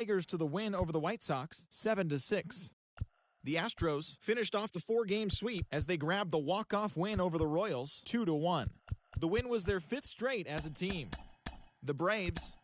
Tigers to the win over the White Sox, 7-6. The Astros finished off the 4-game sweep as they grabbed the walk-off win over the Royals, 2-1. The win was their 5th straight as a team. The Braves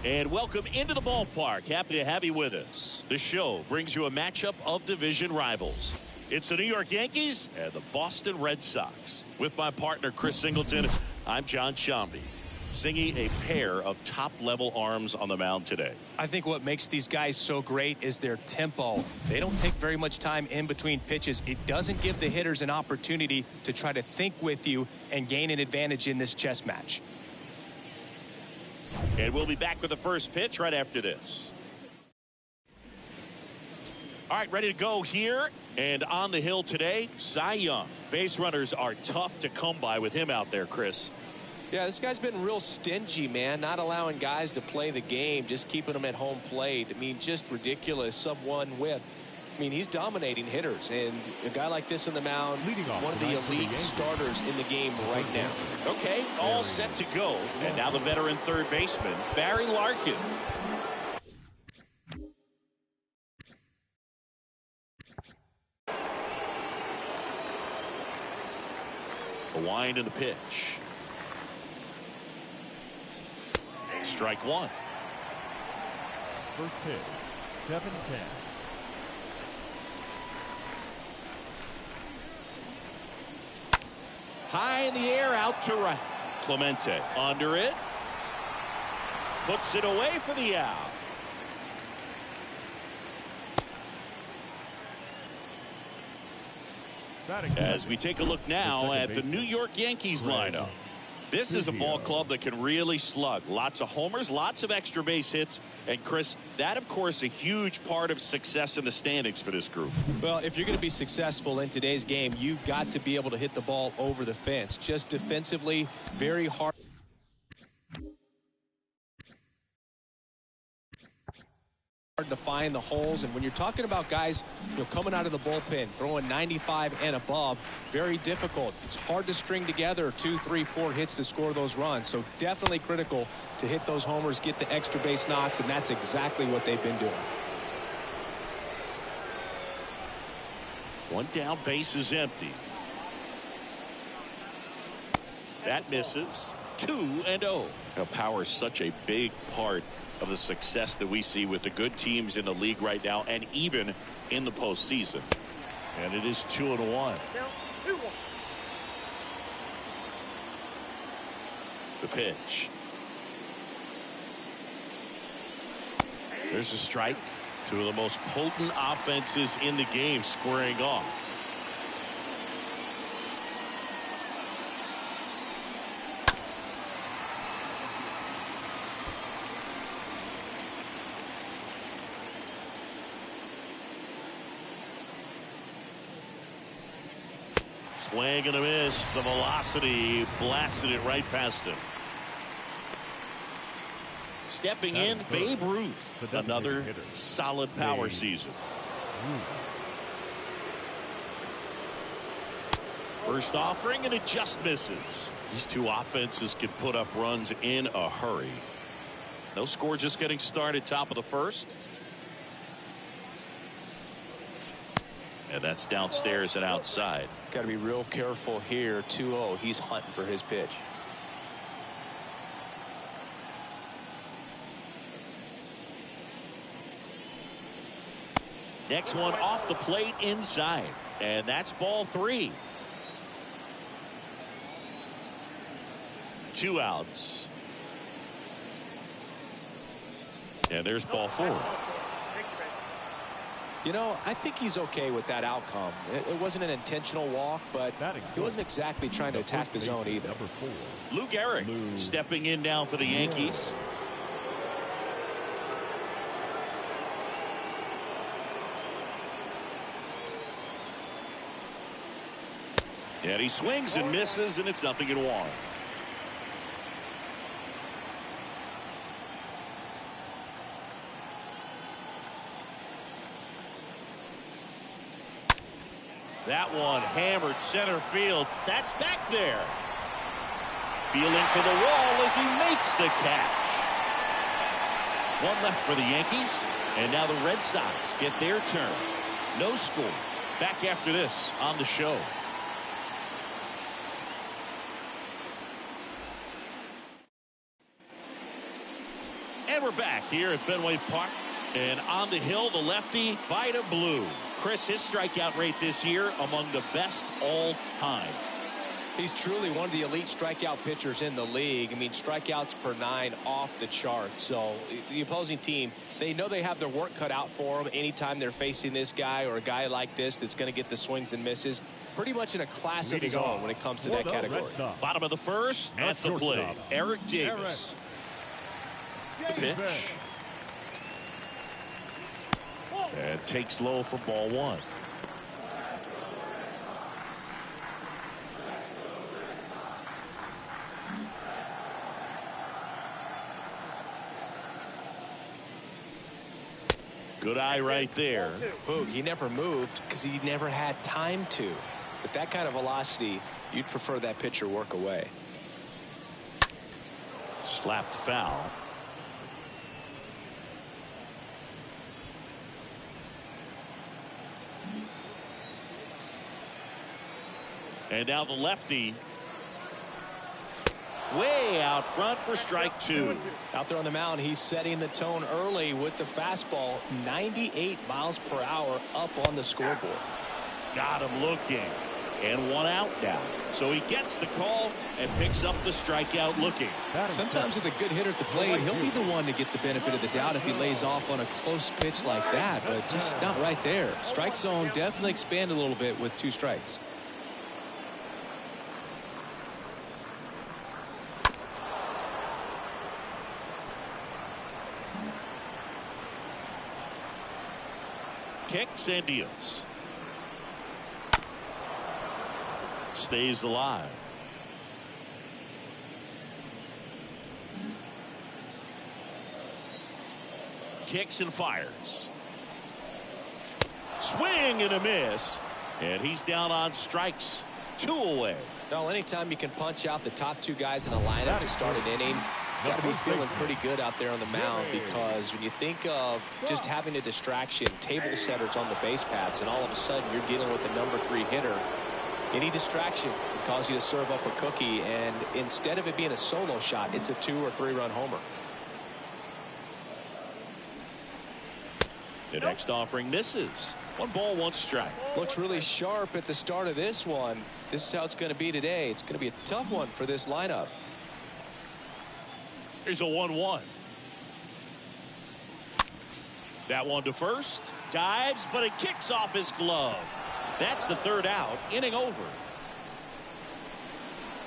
And welcome into the ballpark. Happy to have you with us. The show brings you a matchup of division rivals. It's the New York Yankees and the Boston Red Sox. With my partner, Chris Singleton, I'm John Shambi. Singing a pair of top-level arms on the mound today. I think what makes these guys so great is their tempo. They don't take very much time in between pitches. It doesn't give the hitters an opportunity to try to think with you and gain an advantage in this chess match. And we'll be back with the first pitch right after this. All right, ready to go here. And on the hill today, Cy Young. Base runners are tough to come by with him out there, Chris. Yeah, this guy's been real stingy, man. Not allowing guys to play the game, just keeping them at home plate. I mean, just ridiculous. Sub-1 whip. I mean, he's dominating hitters, and a guy like this on the mound, one of the elite starters in the game right now. Okay, all set to go. And now the veteran third baseman, Barry Larkin. A wind in the pitch. Strike one. First pitch, 7-10. High in the air, out to right. Clemente under it. Puts it away for the out. As we take a look now at the New York Yankees lineup. This is a ball club that can really slug. Lots of homers, lots of extra base hits. And, Chris, that, of course, a huge part of success in the standings for this group. Well, if you're going to be successful in today's game, you've got to be able to hit the ball over the fence. Just defensively, very hard to find the holes. And when you're talking about guys, coming out of the bullpen, throwing 95 and above, very difficult. It's hard to string together 2, 3, 4 hits to score those runs. So definitely critical to hit those homers, get the extra base knocks, and that's exactly what they've been doing. One down, base is empty. That misses. 2-0. Power is such a big part of the success that we see with the good teams in the league right now, and even in the postseason. And it is 2-1. The pitch. There's a strike. Two of the most potent offenses in the game squaring off. Swing and a miss. The velocity blasted it right past him. Stepping in, Babe Ruth. Another solid power season. First offering, and it just misses. These two offenses can put up runs in a hurry. No score, just getting started, top of the first. And that's downstairs and outside. Got to be real careful here. 2-0. He's hunting for his pitch. Next one off the plate inside. And that's ball 3. 2 outs. And there's ball 4. I think he's okay with that outcome. It wasn't an intentional walk, but he wasn't exactly trying to attack the zone either. Lou Gehrig stepping in now for the Yankees. And he swings and misses, and it's 0-1. That one hammered center field. That's back there. Feeling for the wall as he makes the catch. One left for the Yankees. And now the Red Sox get their turn. No score. Back after this on the show. And we're back here at Fenway Park. And on the hill, the lefty, Vida Blue. Chris, his strikeout rate this year among the best all time. He's truly one of the elite strikeout pitchers in the league. I mean, strikeouts per 9 off the chart. So the opposing team, they know they have their work cut out for them anytime they're facing this guy or a guy like this that's going to get the swings and misses. Pretty much in a class of his own when it comes to that category. Bottom of the first, at the plate, Eric Davis. The pitch. And takes low for ball 1. Good eye right there. Boog, he never moved because he never had time to. But that kind of velocity, you'd prefer that pitcher work away. Slapped foul. And now the lefty way out front for strike 2. Out there on the mound, he's setting the tone early with the fastball. 98 miles per hour up on the scoreboard. Got him looking. And 1 out now. So he gets the call and picks up the strikeout looking. Sometimes with a good hitter at the plate, he'll be the one to get the benefit of the doubt if he lays off on a close pitch like that. But just not right there. Strike zone definitely expanded a little bit with 2 strikes. kicks and deals. Stays alive. Kicks and fires. Swing and a miss. And he's down on strikes. 2 away. Well, anytime you can punch out the top 2 guys in a lineup to start an inning, you got to be feeling pretty good out there on the mound, because when you think of just having a distraction, table setters on the base paths, and all of a sudden you're dealing with the number 3 hitter, any distraction can cause you to serve up a cookie, and instead of it being a solo shot, it's a 2 or 3 run homer. The next offering misses. 1 ball, 1 strike. Looks really sharp at the start of this one. This is how it's going to be today. It's going to be a tough one for this lineup. Here's a 1-1. That one to first. Dives, but it kicks off his glove. That's the 3rd out. Inning over.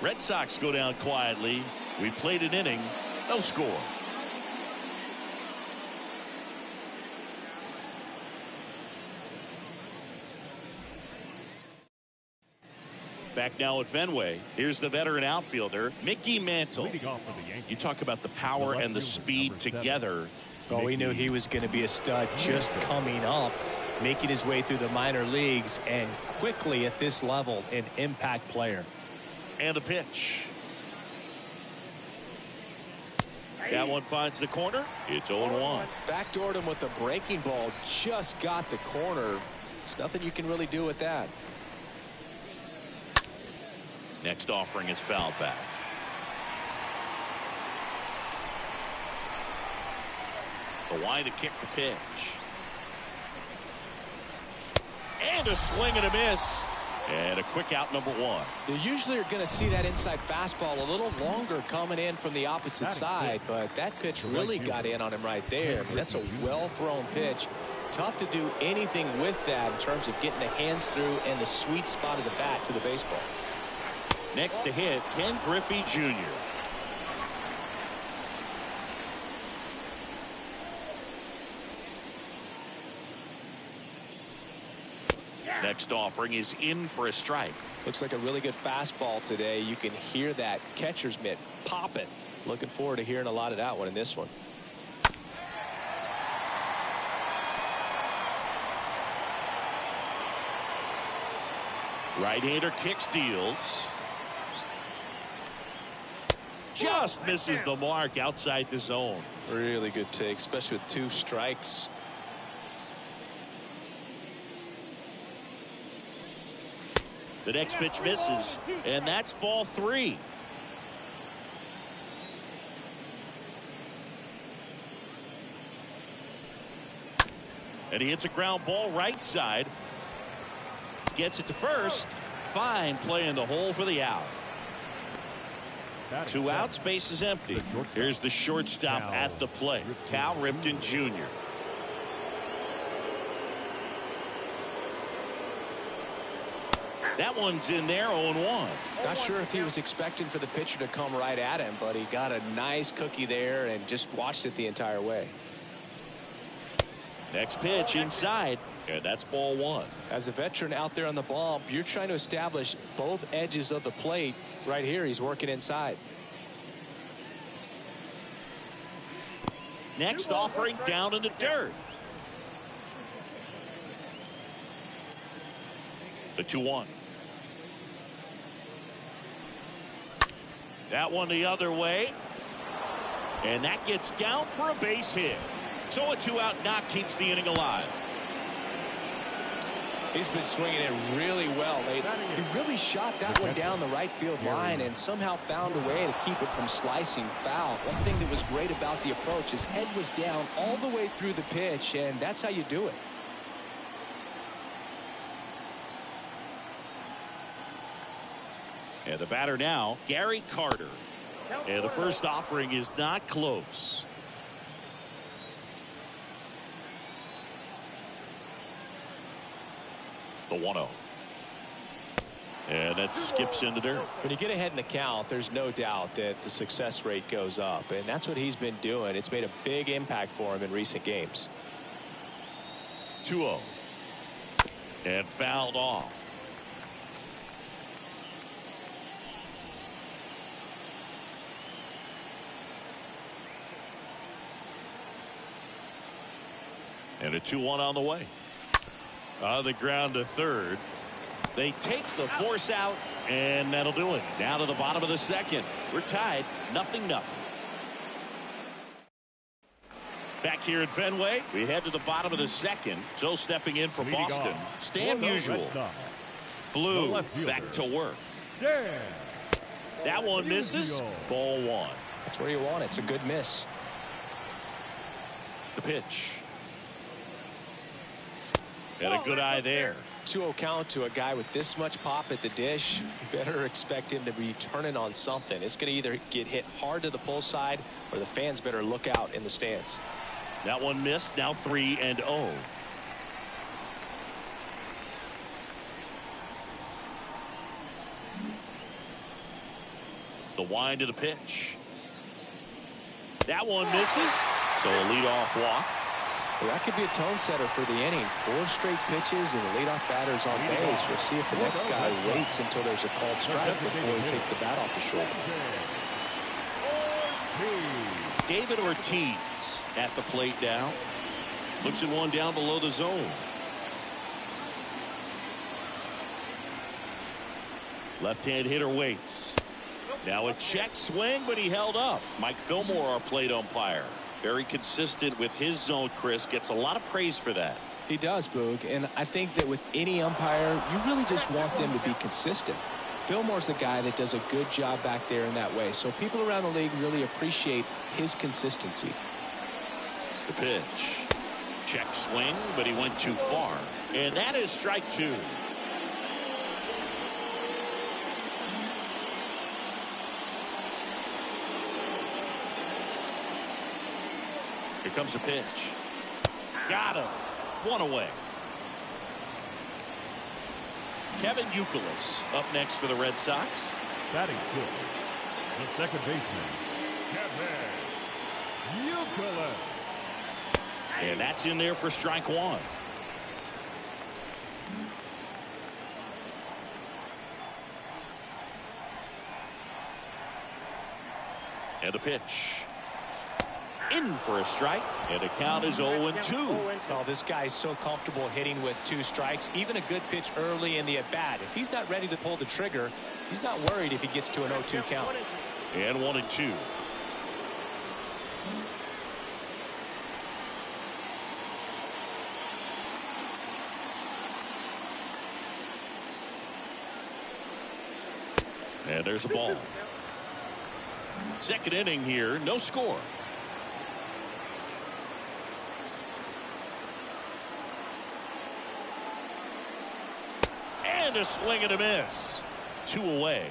Red Sox go down quietly. We played an inning. No score. Back now at Fenway. Here's the veteran outfielder, Mickey Mantle. You talk about the power and the speed together. Oh, we knew he was going to be a stud just coming up, making his way through the minor leagues, and quickly at this level, an impact player. And the pitch. That one finds the corner. It's 0-1. Backdoored him with a breaking ball. Just got the corner. There's nothing you can really do with that. Next offering is fouled back. The line to kick the pitch. And a swing and a miss. And a quick out, number 1. You usually are going to see that inside fastball a little longer coming in from the opposite side, but that pitch really got in on him right there. I mean, that's a well-thrown pitch. Tough to do anything with that in terms of getting the hands through and the sweet spot of the bat to the baseball. Next to hit, Ken Griffey Jr. Next offering is in for a strike. Looks like a really good fastball today. You can hear that catcher's mitt popping. Looking forward to hearing a lot of that one in this one. Right-hander kicks, deals. Just misses the mark outside the zone. Really good take, especially with 2 strikes. The next pitch misses, and that's ball 3. And he hits a ground ball right side. Gets it to first. Fine play in the hole for the out. 2 outs, base is empty. Here's the shortstop at the plate, Cal Ripken Jr. That one's in there, 0-1. Not sure if he was expecting for the pitcher to come right at him, but he got a nice cookie there and just watched it the entire way. Next pitch inside, and that's ball 1. As a veteran out there on the bump, you're trying to establish both edges of the plate. Right here, he's working inside. Next offering down in the dirt. The 2-1. That one the other way. And that gets down for a base hit. So a 2-out knock keeps the inning alive. He's been swinging it really well lately. He really shot that one down the right field line and somehow found a way to keep it from slicing foul. One thing that was great about the approach, his head was down all the way through the pitch, and that's how you do it. And the batter now, Gary Carter. And the first offering is not close. The 1-0. And that skips into dirt. When you get ahead in the count, there's no doubt that the success rate goes up, and that's what he's been doing. It's made a big impact for him in recent games. 2-0. And fouled off. And a 2-1 on the way. On the ground to third. They take the force out, and that'll do it. Now to the bottom of the second. We're tied, 0-0. Back here at Fenway, we head to the bottom of the second. So stepping in for Boston, Stan Musial. Blue back to work. That one misses. Ball one. That's where you want it. It's a good miss. The pitch. And a good eye there. 2-0 count to a guy with this much pop at the dish. You better expect him to be turning on something. It's going to either get hit hard to the pull side, or the fans better look out in the stands. That one missed. Now 3-0. The wind to the pitch. That one misses. So a leadoff walk. Well, that could be a tone setter for the inning. 4 straight pitches and the leadoff batter's on base. We'll see if the next guy waits until there's a called strike before he takes the bat off the shoulder. David Ortiz at the plate now. Looks at one down below the zone. Left-hand hitter waits. Now a check swing, but he held up. Mike Fillmore, our plate umpire. Very consistent with his zone, Chris. Gets a lot of praise for that. He does, Boog. And I think that with any umpire, you really just want them to be consistent. Fillmore's a guy that does a good job back there in that way. So people around the league really appreciate his consistency. The pitch. Check swing, but he went too far. And that is strike 2. Here comes the pitch. Got him. 1 away. Kevin Youkilis up next for the Red Sox. Batting fifth, the second baseman, Kevin Youkilis. And that's in there for strike 1. And a pitch. In for a strike, and the count is 0-2. Oh, this guy's so comfortable hitting with 2 strikes. Even a good pitch early in the at-bat. If he's not ready to pull the trigger, he's not worried if he gets to an 0-2 count. And 1-2. And there's a ball. Second inning here, no score. And a swing and a miss. 2 away.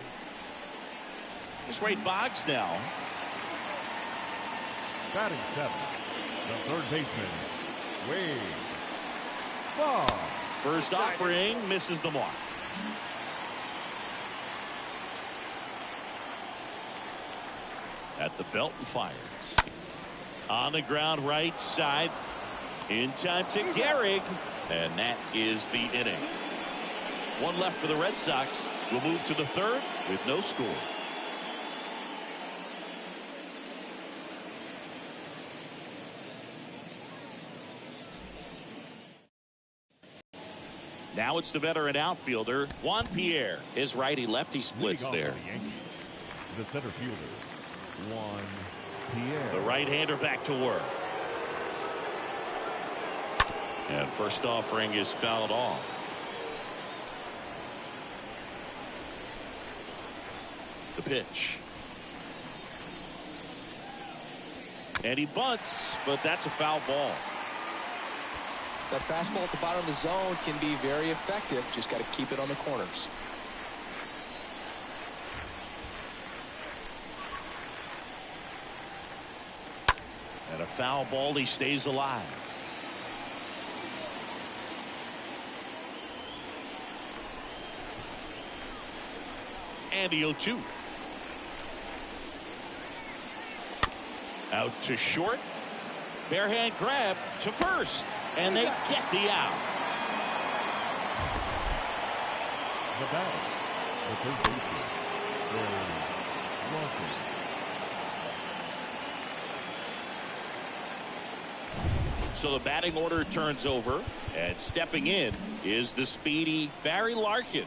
It's Wade Boggs now. Batting seventh, the third baseman, Wade Boggs. First offering misses the mark. At the belt and fires. On the ground right side. In time to Gehrig. And that is the inning. 1 left for the Red Sox. We'll move to the third with no score. Now it's the veteran outfielder, Juan Pierre. His righty-lefty splits there. The center fielder, Juan Pierre. The right-hander back to work. And first offering is fouled off. The pitch. And he bunts, but that's a foul ball. That fastball at the bottom of the zone can be very effective. Just got to keep it on the corners. And a foul ball, he stays alive. And the 0-2. Out to short. Bare hand grab to first. And they get the out. The batter, the third baseman, Larkin. So the batting order turns over, and stepping in is the speedy Barry Larkin.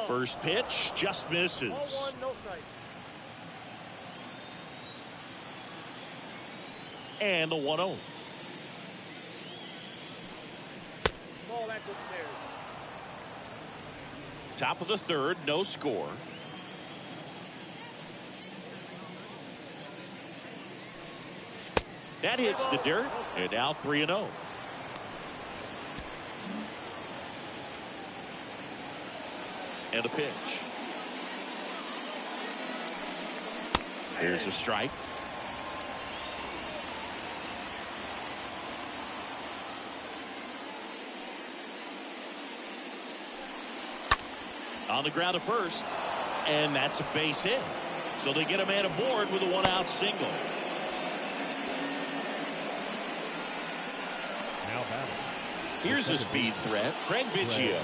First pitch just misses. And the 1-0. Top of the third, no score. That hits the dirt, and now 3-0. And a pitch. Here's a strike. On the ground to first, and that's a base hit. So they get a man aboard with a one-out single. Now batting. Here's a speed threat, Craig Biggio.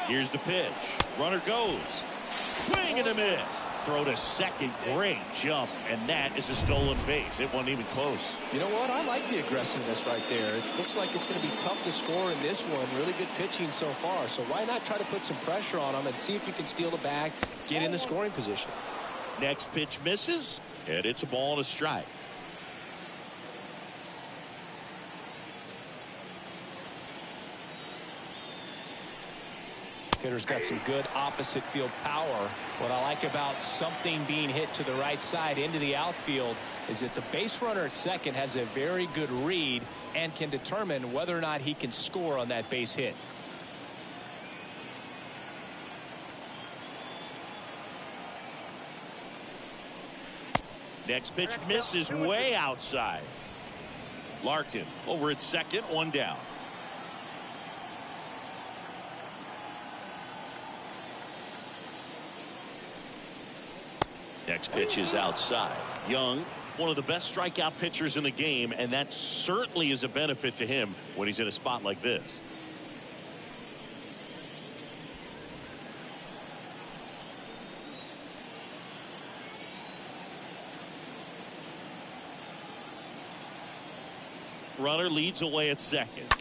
Here's the pitch. Runner goes. Swing and a miss. Throw to second. Great jump. And that is a stolen base. It wasn't even close. You know what? I like the aggressiveness right there. It looks like it's going to be tough to score in this one. Really good pitching so far. So why not try to put some pressure on him and see if you can steal the bag, get in the scoring position. Next pitch misses. And it's a ball and a strike. Hitter's got some good opposite field power. What I like about something being hit to the right side into the outfield is that the base runner at second has a very good read and can determine whether or not he can score on that base hit. Next pitch misses way outside. Larkin over at second, one down. Next pitch is outside. Young, one of the best strikeout pitchers in the game, and that certainly is a benefit to him when he's in a spot like this. Runner leads away at second.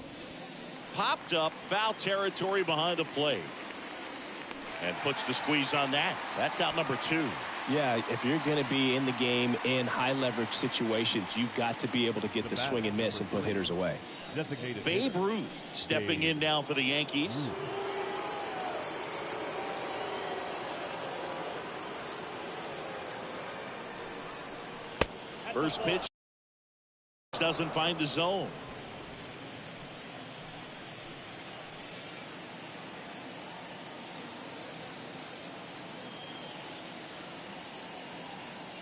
Popped up, foul territory behind the plate. And puts the squeeze on that. That's out number 2. Yeah, if you're going to be in the game in high leverage situations, you've got to be able to get the swing and miss and put hitters away. Babe Ruth stepping in now for the Yankees. First pitch doesn't find the zone.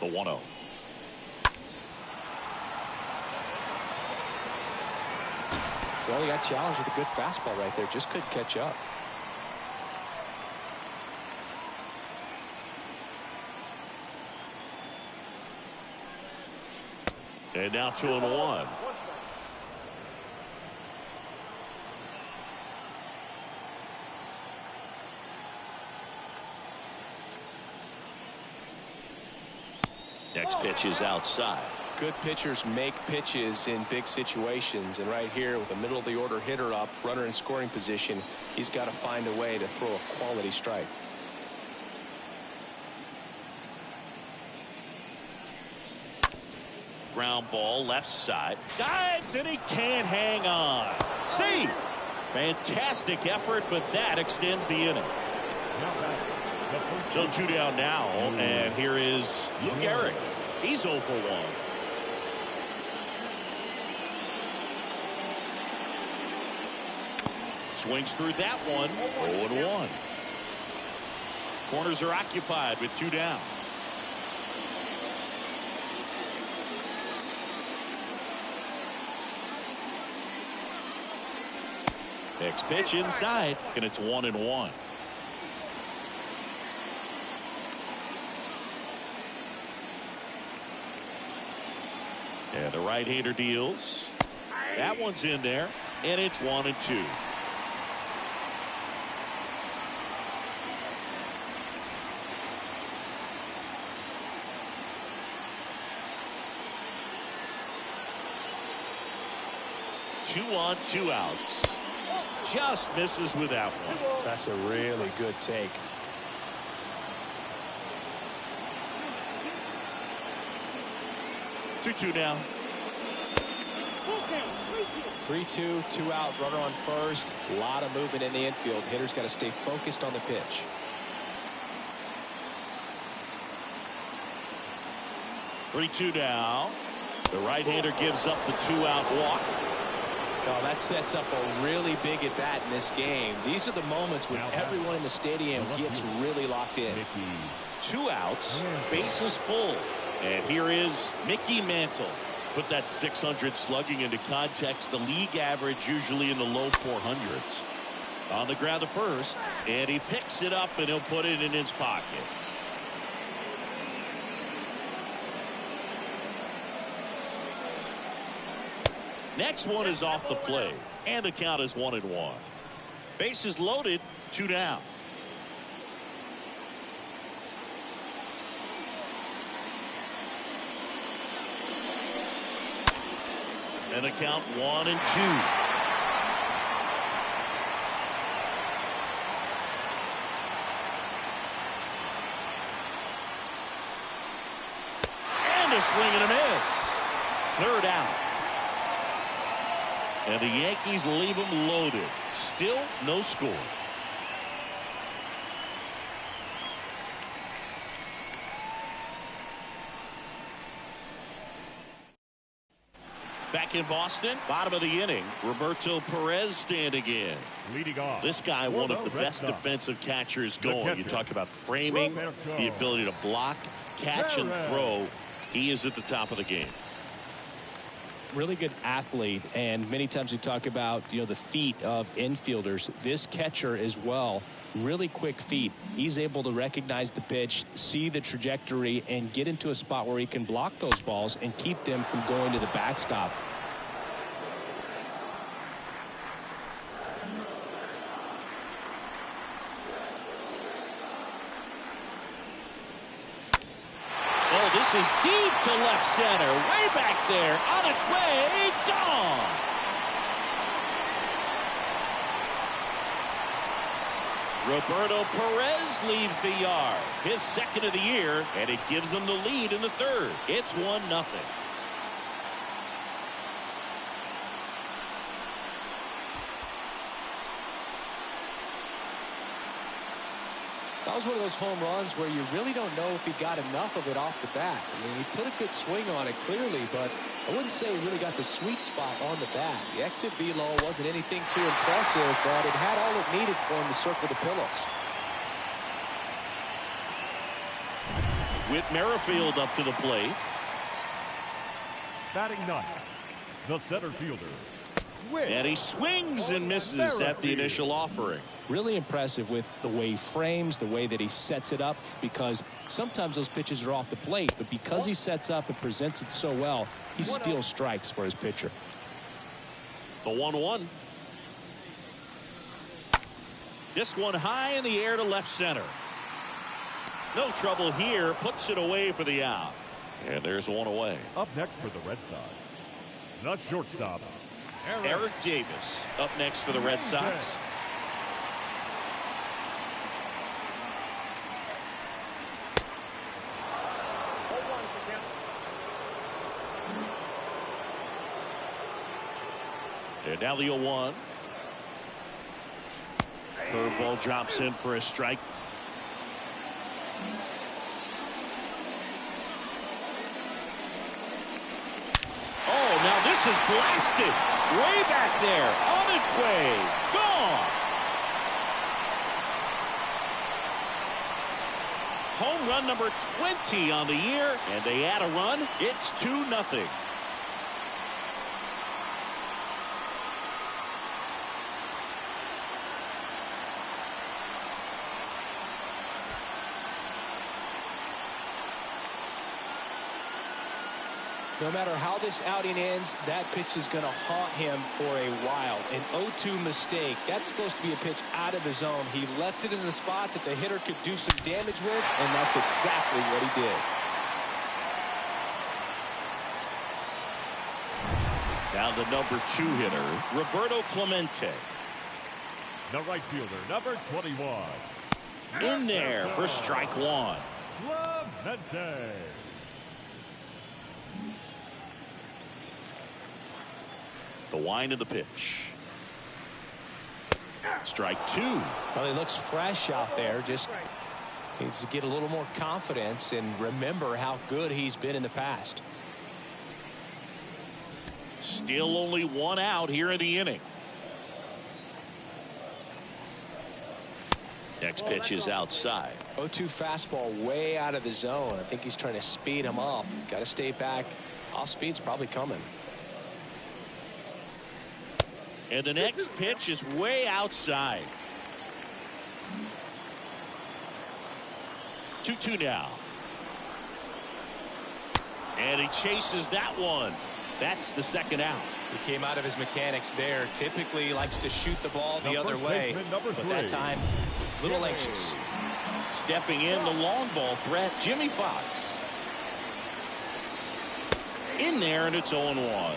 The 1-0. Well, he got challenged with a good fastball right there. Just couldn't catch up. And now 2-1. Next pitch is outside. Good pitchers make pitches in big situations, and right here with a middle of the order hitter up, runner in scoring position, he's got to find a way to throw a quality strike. Ground ball left side. Dives and he can't hang on. Save. Fantastic effort, but that extends the inning. So 2 down now, and here is Lou Gehrig. He's 0 for 1. Swings through that one. 0-1. Corners are occupied with 2 down. Next pitch inside, and it's 1-1. And the right-hander deals. That one's in there, and it's 1-2. Two on, 2 outs. Just misses with that one. That's a really good take. Two now. 3-2, 2 out, runner on first. A lot of movement in the infield. Hitter's got to stay focused on the pitch. Three-two now. The right-hander gives up the 2-out walk. Oh, that sets up a really big at bat in this game. These are the moments when everyone in the stadium gets really locked in. 2 outs, bases full. And here is Mickey Mantle. Put that 600 slugging into context. The league average usually in the low 400s. On the ground to first, and he picks it up and he'll put it in his pocket. Next one is off the plate, and the count is 1-1. Bases loaded, 2 down. And the count 1-2. And a swing and a miss. 3rd out. And the Yankees leave them loaded. Still no score. Back in Boston, bottom of the inning, Roberto Perez standing in. Leading off. This guy, one of the best defensive catchers going. You talk about framing, the ability to block, catch, and throw. He is at the top of the game. Really good athlete, and many times we talk about the feet of infielders. This catcher as well, really quick feet. He's able to recognize the pitch, see the trajectory, and get into a spot where he can block those balls and keep them from going to the backstop. This is deep to left center, way back there, on its way, gone. Roberto Perez leaves the yard, his 2nd of the year, and it gives them the lead in the 3rd. It's 1-0. That was one of those home runs where you really don't know if he got enough of it off the bat. I mean, he put a good swing on it clearly, but I wouldn't say he really got the sweet spot on the bat. The exit velo wasn't anything too impressive, but it had all it needed for him to circle the pillows. With Merrifield up to the plate. Batting 9th, the center fielder. And he swings and misses at the initial offering. Really impressive with the way he frames, the way that he sets it up, because sometimes those pitches are off the plate, but because he sets up and presents it so well, he steals strikes for his pitcher. The 1-1. This one high in the air to left center. No trouble here, puts it away for the out. And there's one away. Up next for the Red Sox, the shortstop, Eric Davis up next for the Red Sox. And now the 0-1. Curveball drops in for a strike. Oh, now this is blasted. Way back there. On its way. Gone. Home run number 20 on the year. And they add a run. It's 2-0. No matter how this outing ends, that pitch is going to haunt him for a while. An 0-2 mistake. That's supposed to be a pitch out of the zone. He left it in the spot that the hitter could do some damage with, and that's exactly what he did. Down to number 2 hitter, Roberto Clemente. The right fielder, number 21. In there for strike 1. Clemente. The wind of the pitch. Strike 2. Well, he looks fresh out there. Just needs to get a little more confidence and remember how good he's been in the past. Still only 1 out here in the inning. Next pitch is outside. 0-2 fastball way out of the zone. I think he's trying to speed him up. Got to stay back. Off speed's probably coming. And the next pitch is way outside. 2-2 now. And he chases that one. That's the second out. He came out of his mechanics there. Typically he likes to shoot the ball the other way. But that time, a little anxious. Stepping in the long ball threat, Jimmy Fox. In there, and it's 0-1.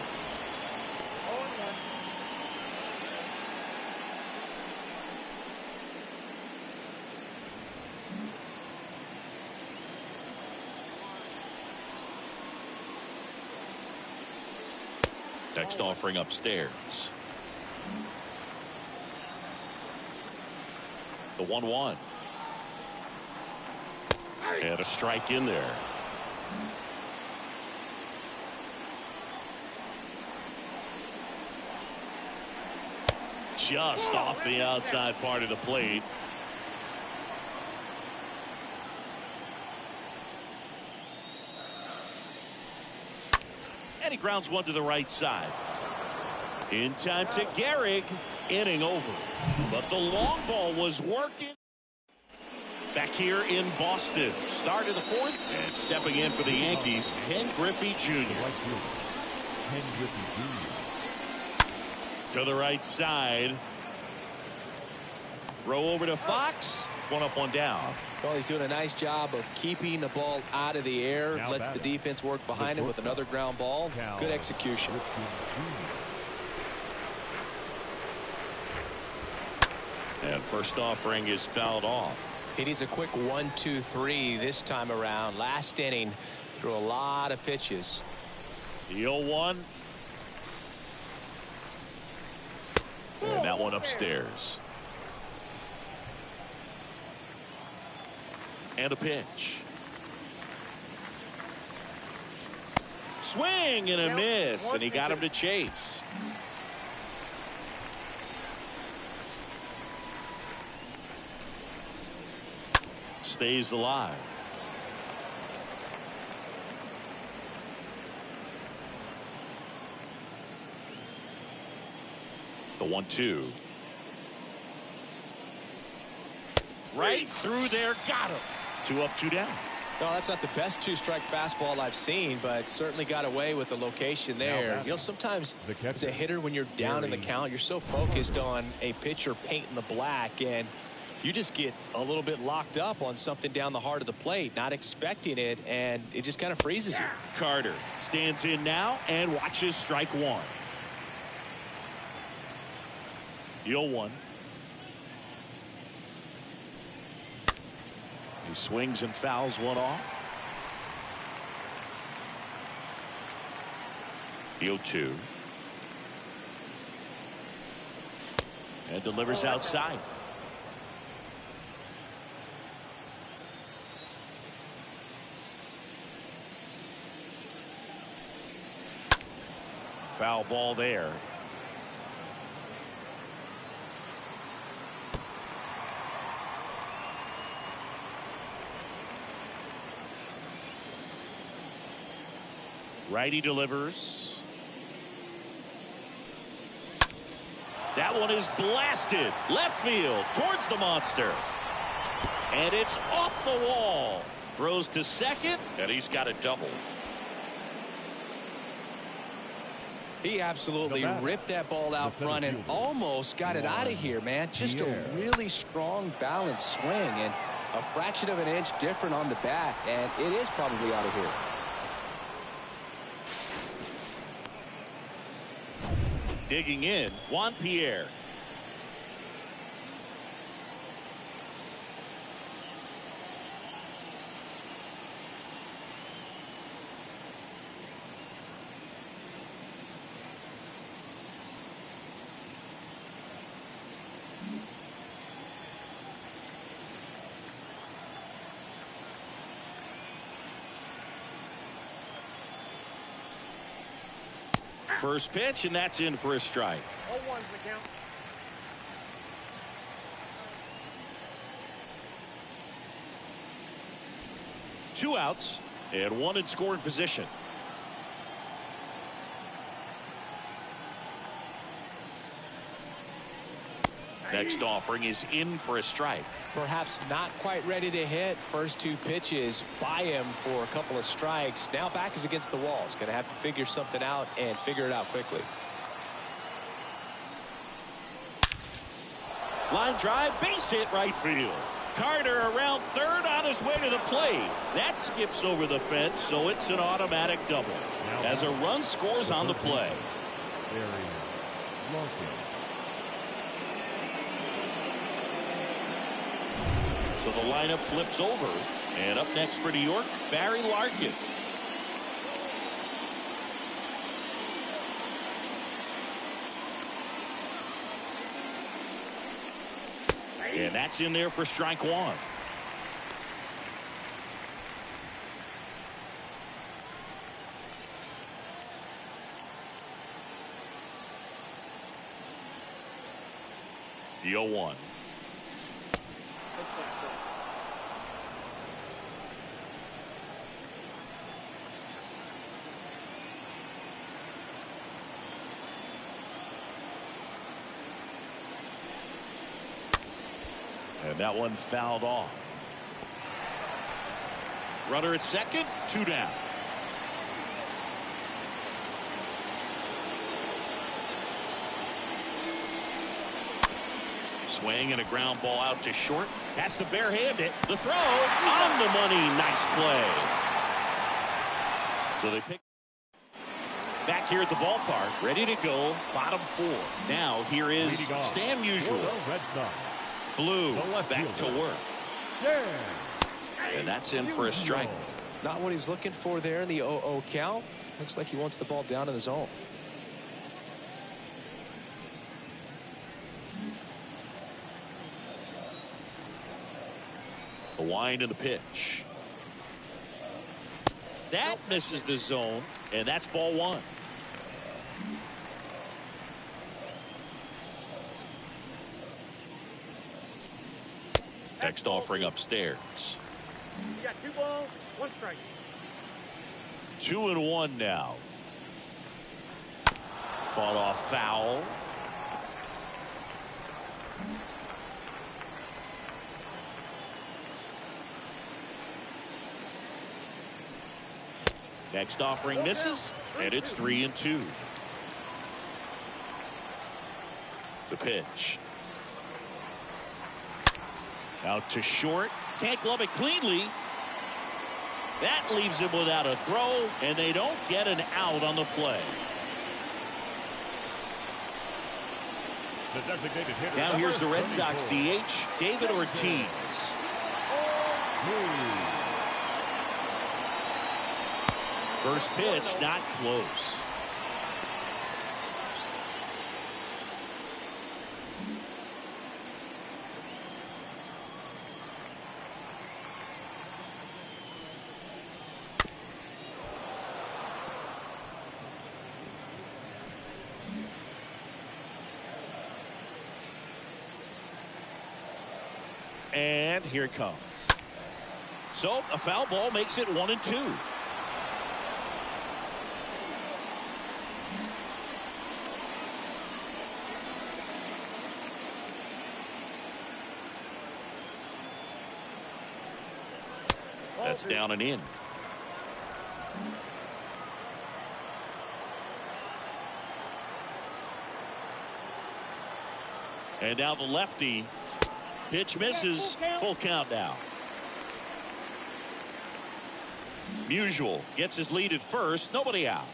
Next offering upstairs. The 1-1. And a strike in there. Just off the outside part of the plate. And he grounds one to the right side. In time to Gehrig. Inning over. But the long ball was working. Back here in Boston. Start of the 4th. And stepping in for the Yankees, Ken Griffey Jr. To the right side. Throw over to Fox. 1 up, 1 down. Well, he's doing a nice job of keeping the ball out of the air. Lets the defense work behind him with another ground ball. Good execution. And first offering is fouled off. He needs a quick 1-2-3 this time around. Last inning, threw a lot of pitches. The 0-1. And that one upstairs. And a pitch. Swing and a miss, and he got him to chase. Stays alive. The 1-2. Right through there, got him. 2 up, 2 down. No, that's not the best 2-strike fastball I've seen, but certainly got away with the location there. You know, sometimes as a hitter, when you're down in the count, you're so focused on a pitcher painting the black, and you just get a little bit locked up on something down the heart of the plate, not expecting it, and it just kind of freezes you. Carter stands in now and watches strike 1. The 0-1. He swings and fouls one off. The 0-2. And delivers outside. Foul ball there. Righty delivers. That one is blasted left field towards the monster. And it's off the wall. Throws to second, and he's got a double. He absolutely ripped that ball out front and almost got it out of here, man. Just a really strong, balanced swing, and a fraction of an inch different on the bat, and it is probably out of here. Digging in, Juan Pierre. First pitch, and that's in for a strike. 0-1's the count. Two outs and one in scoring position. Next offering is in for a strike. Perhaps not quite ready to hit. First two pitches by him for a couple of strikes. Now back is against the wall. He's going to have to figure something out and figure it out quickly. Line drive, base hit right field. Carter around third on his way to the plate. That skips over the fence, so it's an automatic double. As a run scores on the play. So the lineup flips over. And up next for New York, Barry Larkin. And that's in there for strike one. The 0-1. And that one fouled off. Runner at second, 2 down. Swing and a ground ball out to short. Has to barehand it. The throw on the money. Nice play. So they pick back here at the ballpark, ready to go. Bottom 4. Now here is Stan Musial. Blue back to work. And that's in for a strike. Not what he's looking for there in the 0-0 count. Looks like he wants the ball down in the zone. The wind and the pitch. That misses the zone, and that's ball 1. Next offering upstairs. You got 2 balls, 1 strike. 2-1 now. Fought off foul. Next offering misses, and it's 3-2. The pitch. Out to short. Can't glove it cleanly. That leaves him without a throw, and they don't get an out on the play. Now here's the Red Sox DH, David Ortiz. First pitch, not close. And here it comes. So a foul ball makes it 1-2. That's down and in. And now the lefty. Pitch misses. Full count now. Musial gets his lead at first. Nobody out.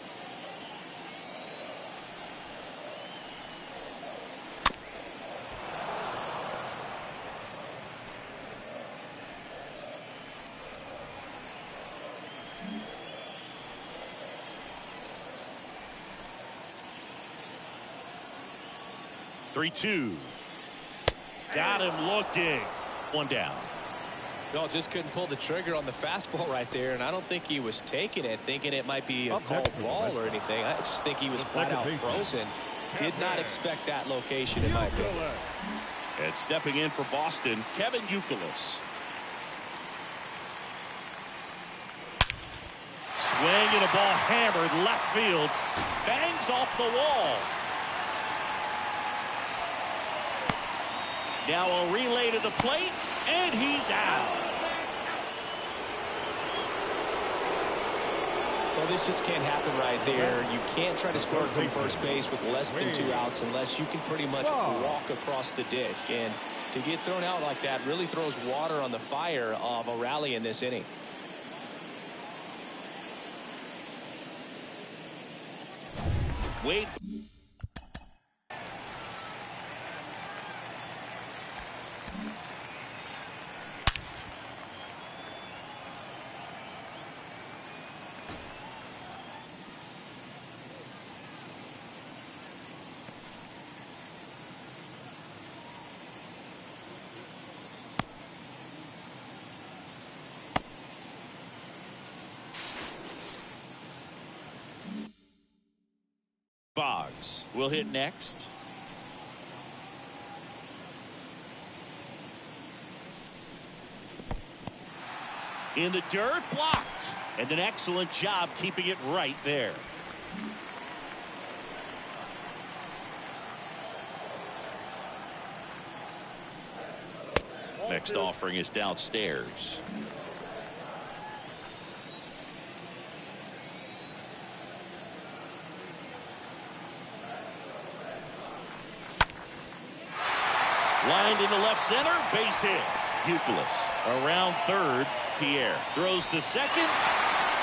Three-two. Got him looking. One down. No, just couldn't pull the trigger on the fastball right there, and I don't think he was taking it, thinking it might be a called ball or anything. I just think he was flat out frozen. Did not expect that location, in my opinion. And stepping in for Boston, Kevin Youkilis. Swing and a ball hammered left field. Bangs off the wall. Now a relay to the plate, and he's out. Well, this just can't happen right there. You can't try to score from first base with less than 2 outs unless you can pretty much walk across the ditch. And to get thrown out like that really throws water on the fire of a rally in this inning. Wade. Boggs will hit next. In the dirt, blocked. And an excellent job keeping it right there. Next offering is downstairs. Lined into left center, base hit. Youkilis around third. Pierre throws to second.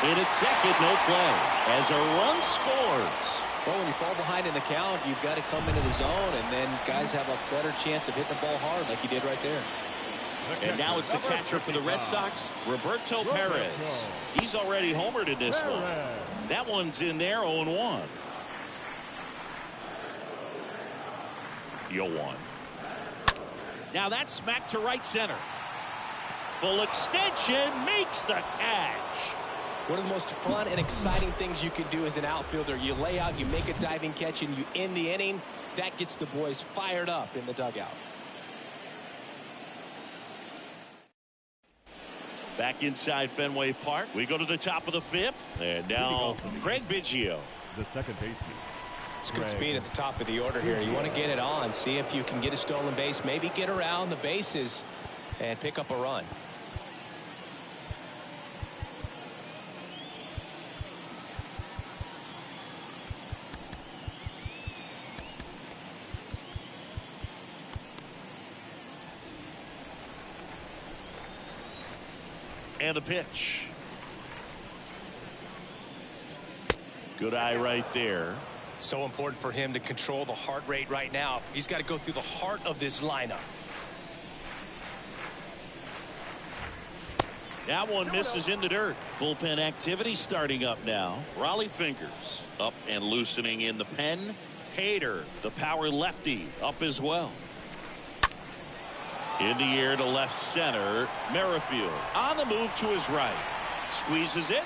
In at second, no play. As a run scores. Well, when you fall behind in the count, you've got to come into the zone, and then guys have a better chance of hitting the ball hard like he did right there. And now it's the catcher for the Red Sox, Roberto Perez. He's already homered in this one. That one's in there, 0-1. 0-1. Now that's smacked to right center. Full extension makes the catch. One of the most fun and exciting things you can do as an outfielder. You lay out, you make a diving catch, and you end the inning. That gets the boys fired up in the dugout. Back inside Fenway Park. We go to the top of the fifth. And now Craig Biggio. The second baseman. It's good speed at the top of the order here. You want to get it on, see if you can get a stolen base, maybe get around the bases and pick up a run. And the pitch. Good eye right there. So important for him to control the heart rate right now. He's got to go through the heart of this lineup. That one misses in the dirt. Bullpen activity starting up now. Raleigh Fingers up and loosening in the pen. Hader, the power lefty, up as well. In the air to left center. Merrifield on the move to his right. Squeezes it.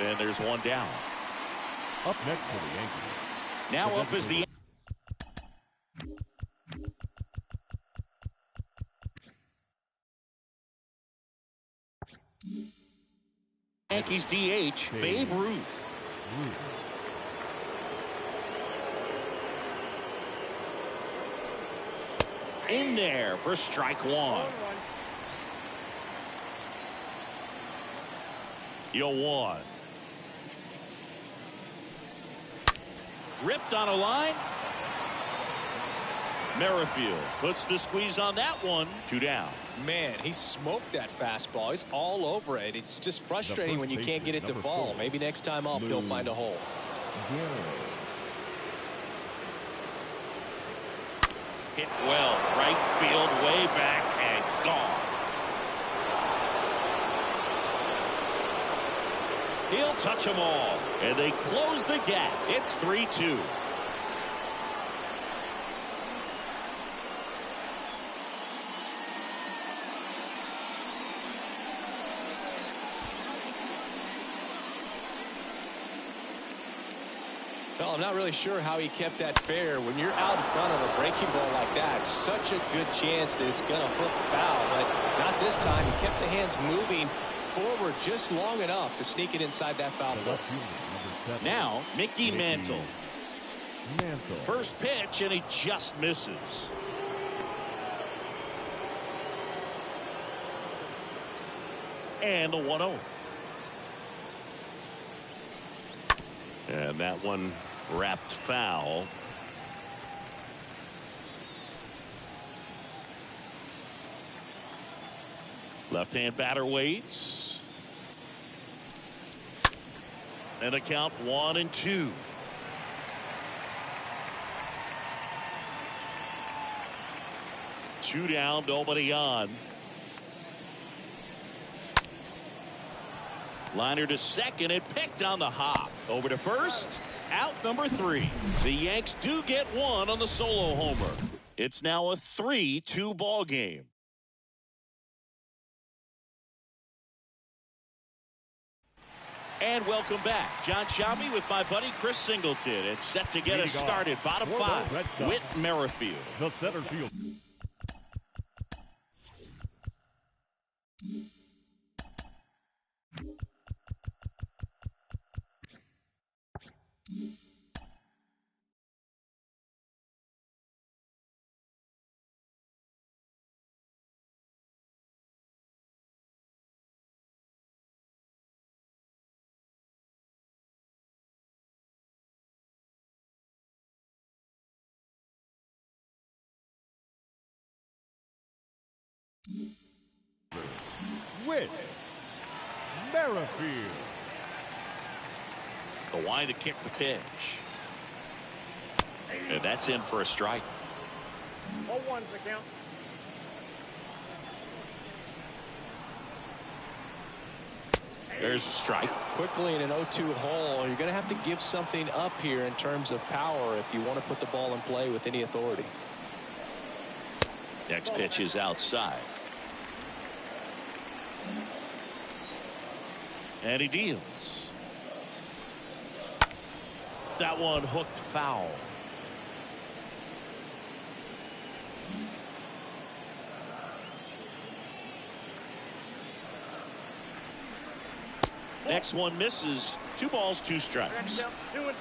And there's one down. Up next for the Yankees. Now up is the Yankees DH, Babe Ruth. In there for strike one. 0-1. Ripped on a line. Merrifield puts the squeeze on that one. 2 down. Man, he smoked that fastball. He's all over it. It's just frustrating when you can't get it to fall. Maybe next time up, he'll find a hole. Hit well. Right field, way back, and gone. He'll touch them all. And they close the gap. It's 3-2. Well, I'm not really sure how he kept that fair. When you're out in front of a breaking ball like that, such a good chance that it's going to hook foul. But not this time. He kept the hands moving forward just long enough to sneak it inside that foul ball. Now, Mickey Mantle. First pitch, and he just misses. And the 1-0. And that one wrapped foul. Left-hand batter waits. And a count 1-2. Two down, nobody on. Liner to second and picked on the hop. Over to first. Out number 3. The Yanks do get one on the solo homer. It's now a 3-2 ball game. And welcome back. John Shelby with my buddy Chris Singleton. It's set to get us started. Bottom 5 with Merrifield. The center field. With Merrifield. The wind to kick the pitch. And that's in for a strike. 0-1's the count. There's a strike. Quickly in an 0-2 hole, you're going to have to give something up here in terms of power if you want to put the ball in play with any authority. Next pitch is outside. And he deals. That one hooked foul. Next one misses. 2 balls, 2 strikes. 2-2.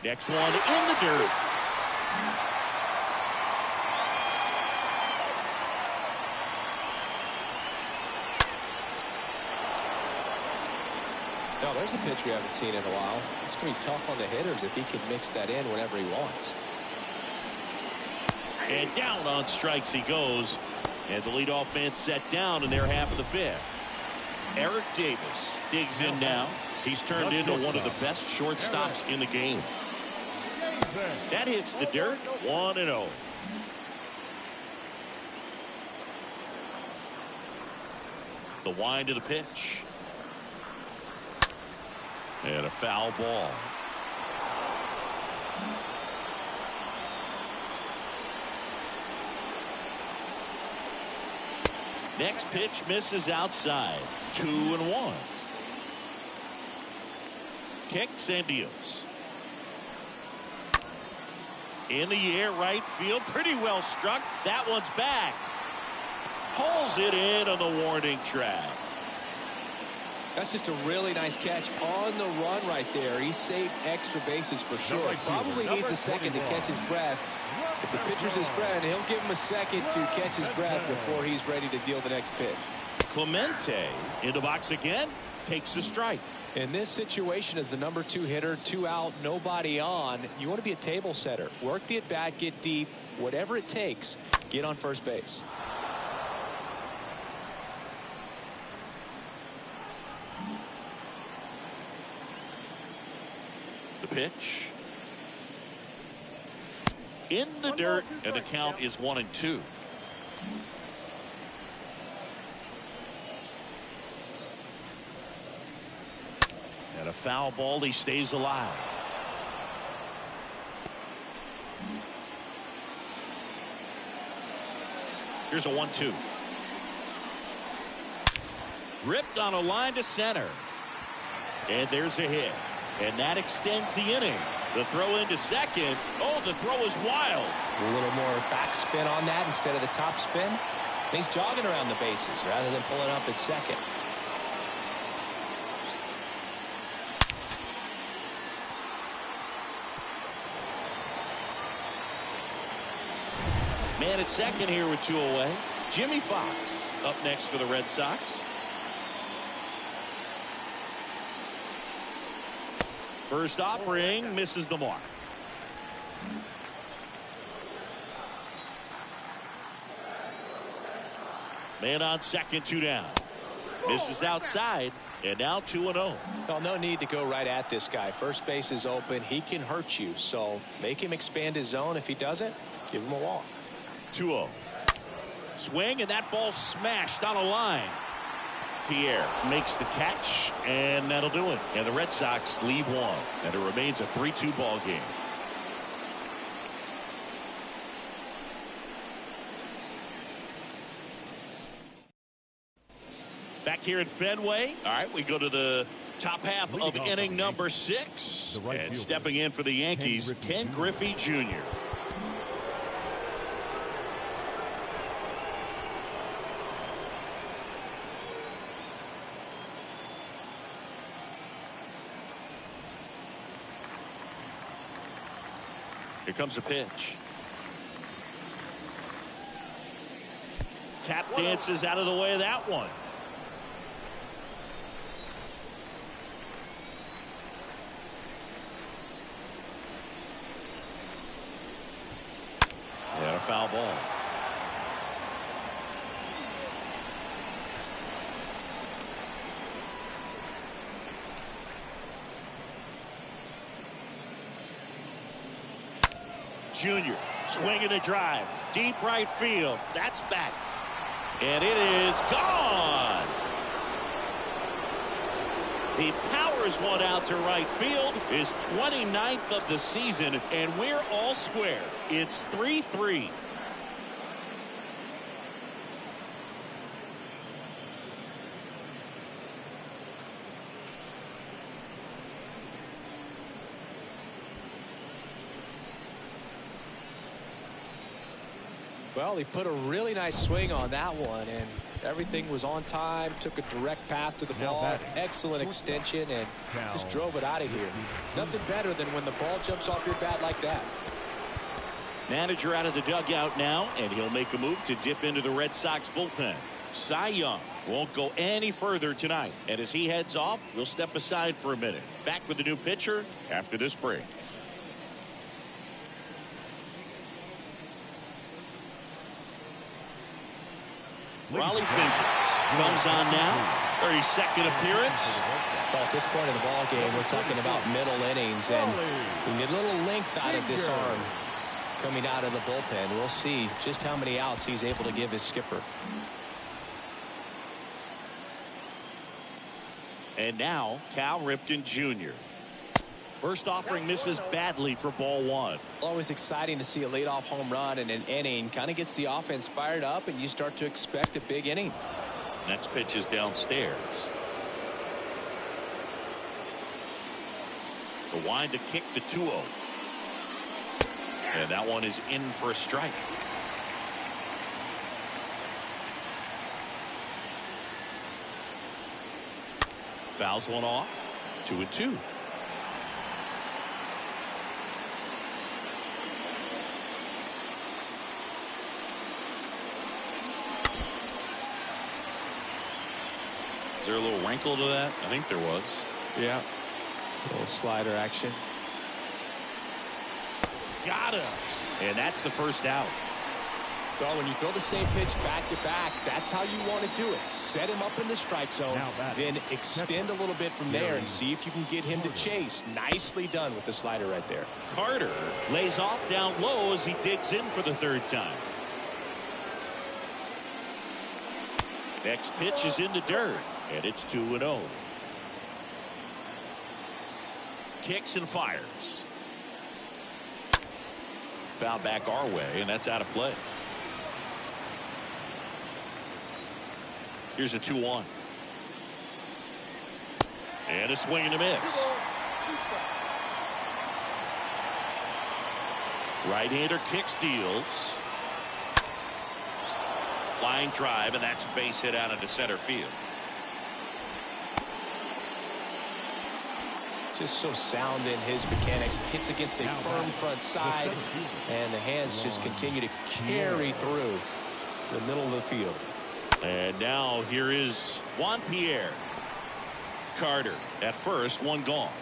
Next one in the dirt. Now, there's a pitch we haven't seen in a while. It's going to be tough on the hitters if he can mix that in whenever he wants. And down on strikes he goes. And the leadoff man set down in their half of the 5th. Eric Davis digs in now. He's turned into one of the best shortstops in the game. That hits the dirt. 1-0. The wind of the pitch. And a foul ball. Next pitch misses outside. 2-1. Kicks and deals. In the air, right field. Pretty well struck. That one's back. Pulls it in on the warning track. That's just a really nice catch on the run right there. He saved extra bases for sure. Probably needs a second to catch his breath. If the pitcher's his friend, he'll give him a second to catch his breath before he's ready to deal the next pitch. Clemente in the box again. Takes a strike. In this situation, as the number 2 hitter, 2 out, nobody on, you want to be a table setter. Work the at-bat, get deep, whatever it takes, get on first base. The pitch. In the dirt, and the count is 1-2. And a foul ball, he stays alive. Here's a 1-2. Ripped on a line to center. And there's a hit. And that extends the inning. The throw into second. Oh, the throw is wild. A little more backspin on that instead of the top spin. And he's jogging around the bases rather than pulling up at second. Man at second here with 2 away. Jimmy Fox up next for the Red Sox. First offering misses the mark. Man on second, 2 down. Misses outside, and now 2-0. Well, no need to go right at this guy. First base is open. He can hurt you, so make him expand his zone. If he doesn't, give him a walk. 2-0. Swing, and that ball smashed on a line. Pierre makes the catch, and that'll do it. And the Red Sox leave 1, and it remains a 3-2 ball game. Back here at Fenway. All right, we go to the top half of inning number 6. And stepping in for the Yankees, Ken Griffey Jr. Here comes a pitch. Tap dances out of the way of that one. And a foul ball. Jr. swinging a drive. Deep right field. That's back. And it is gone. He powers one out to right field. His 29th of the season, and we're all square. It's 3-3. Well, he put a really nice swing on that one, and everything was on time, took a direct path to the ball, excellent extension, and just drove it out of here. Nothing better than when the ball jumps off your bat like that. Manager out of the dugout now, and he'll make a move to dip into the Red Sox bullpen. Cy Young won't go any further tonight, and as he heads off, we'll step aside for a minute. Back with the new pitcher after this break. Raleigh Fingers comes on now. 32nd appearance. Well, at this point of the ball game, we're talking about middle innings, and we need a little length out of this arm coming out of the bullpen. We'll see just how many outs he's able to give his skipper. And now Cal Ripken Jr. First offering misses badly for ball 1. Always exciting to see a leadoff home run in an inning. Kind of gets the offense fired up, and you start to expect a big inning. Next pitch is downstairs. The wind to kick the 2-0. And that one is in for a strike. Fouls one off. 2-2. Is there a little wrinkle to that? I think there was. Yeah. A little slider action. Got him. And that's the first out. Well, when you throw the same pitch back to back, that's how you want to do it. Set him up in the strike zone, then extend a little bit from there and see if you can get him to chase. Nicely done with the slider right there. Carter lays off down low as he digs in for the third time. Next pitch is in the dirt, and it's 2-0. Kicks and fires. Foul back our way, and that's out of play. Here's a 2-1. And a swing and a miss. Right-hander kicks, deals. Line drive, and that's a base hit out into center field. Just so sound in his mechanics. Hits against a firm front side, and the hands just continue to carry through the middle of the field. And now here is Juan Pierre. Carter at first, one gone.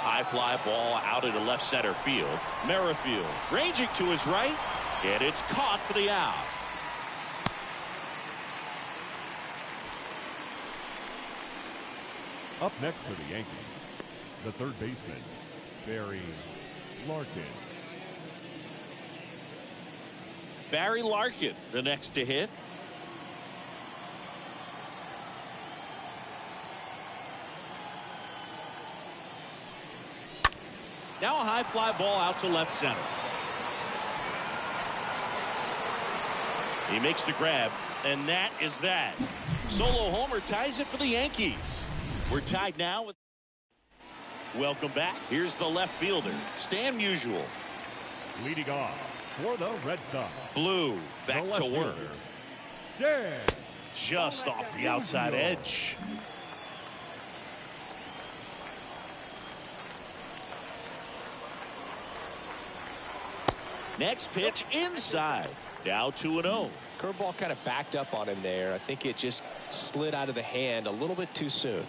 High fly ball out into left center field. Merrifield ranging to his right, and it's caught for the out. Up next for the Yankees, the third baseman, Barry Larkin. Barry Larkin, the next to hit. Now a high fly ball out to left center. He makes the grab, and that is that. Solo homer ties it for the Yankees. We're tied now with. Welcome back. Here's the left fielder, Stan Musial. Leading off for the Red Sox, Blue back the to left work. fielder, Stan. Just off the outside edge. Next pitch inside. Now 2-0. Curveball kind of backed up on him there. I think it just slid out of the hand a little bit too soon.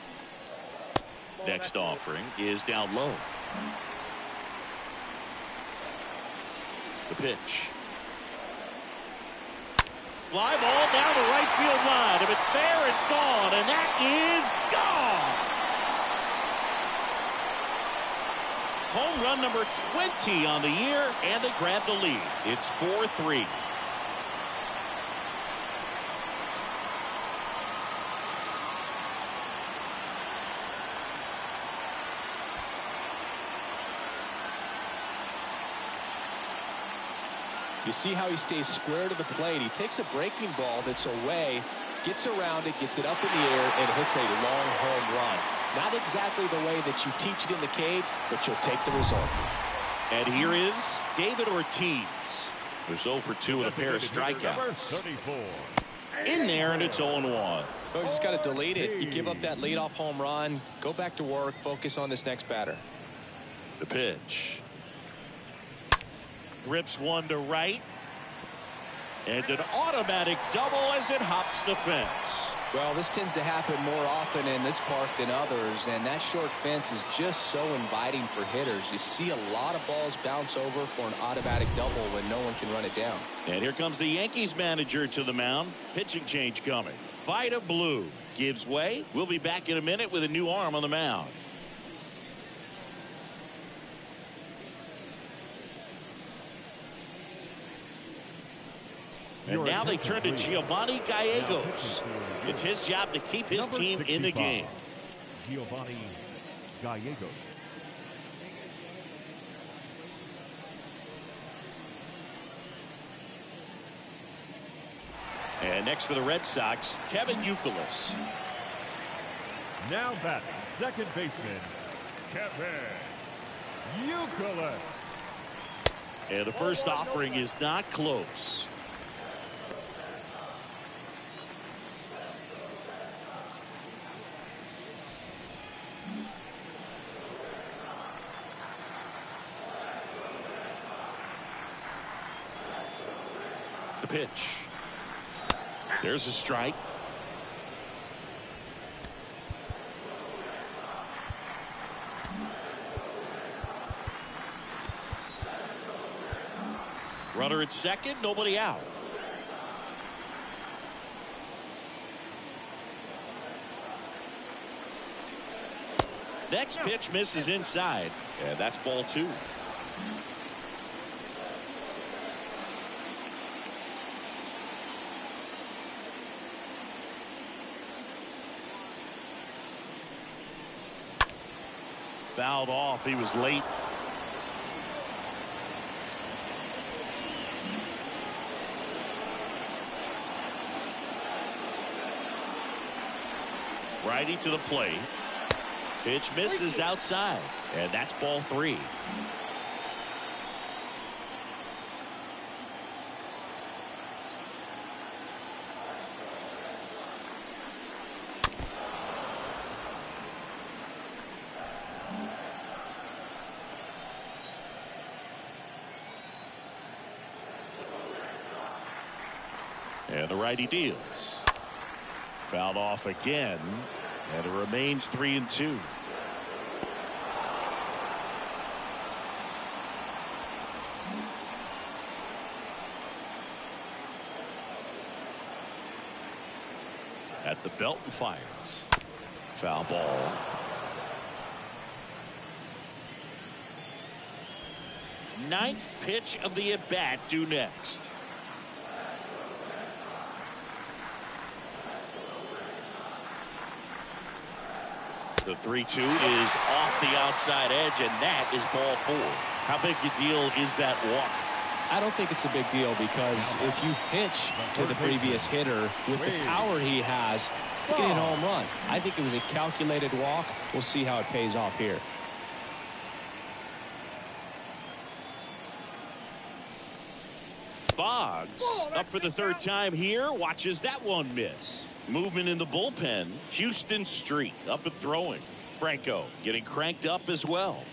Next offering is down low. The pitch. Fly ball down the right field line. If it's there, it's gone. And that is gone. Home run number 20 on the year, and they grab the lead. It's 4-3. You see how he stays square to the plate. He takes a breaking ball that's away, gets around it, gets it up in the air, and hits a long home run. Not exactly the way that you teach it in the cage, but you'll take the result. And here is David Ortiz, who's 0 for 2 with a pair of strikeouts. In there, and it's 0-1. Well, you just got to delete it. You give up that leadoff home run, go back to work, focus on this next batter. The pitch. Rips one to right. And an automatic double as it hops the fence. Well, this tends to happen more often in this park than others, and that short fence is just so inviting for hitters. You see a lot of balls bounce over for an automatic double when no one can run it down. And here comes the Yankees manager to the mound. Pitching change coming. Vida Blue gives way. We'll be back in a minute with a new arm on the mound. And now they turn to Giovanni Gallegos. It's his job to keep his team in the game. Giovanni Gallegos. And next for the Red Sox, Kevin Youkilis. Now batting, second baseman, Kevin Youkilis. And the first offering is not close. the pitch. There's a strike. Runner at second, nobody out. Next pitch misses inside, and that's ball 2. Fouled off. He was late. Righty to the plate. Pitch misses outside, and that's ball 3. And the righty deals. Fouled off again, and it remains 3-2. At the belt and fires. Foul ball. Ninth pitch of the at-bat due next. The 3-2 is off the outside edge, and that is ball 4. How big a deal is that walk? I don't think it's a big deal, because if you pitch to the previous hitter with the power he has, you can hit a home run. I think it was a calculated walk. We'll see how it pays off here. Boggs up for the 3rd time here. Watches that one miss. Movement in the bullpen. Houston Street up and throwing. Franco getting cranked up as well.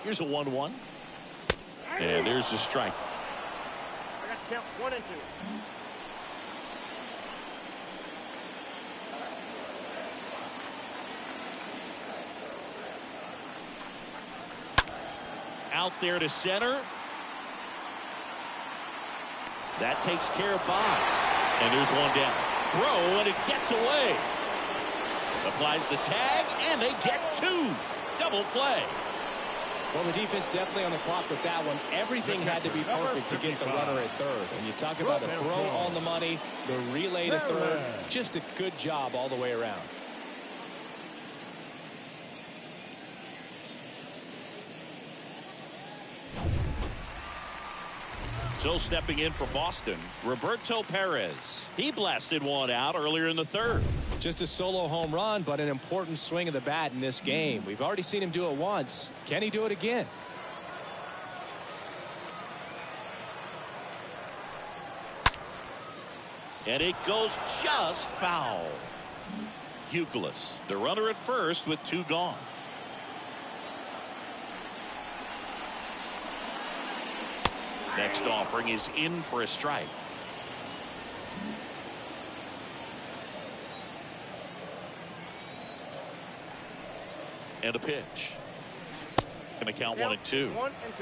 Here's a 1-1. And there's the strike. I got to count 1 and 2. Out there to center. That takes care of Boggs. And there's one down. Throw, and it gets away. Applies the tag, and they get 2. Double play. Well, the defense definitely on the clock with that one. Everything had to be perfect to get the runner at third. And you talk about a throw on the money, the relay to third. Just a good job all the way around. So stepping in for Boston, Roberto Perez. He blasted one out earlier in the 3rd. Just a solo home run, but an important swing of the bat in this game. We've already seen him do it once. Can he do it again? And it goes just foul. Youkilis, the runner at first with 2 gone. Next offering is in for a strike. And a pitch. Going to count 1 and 2. 1 and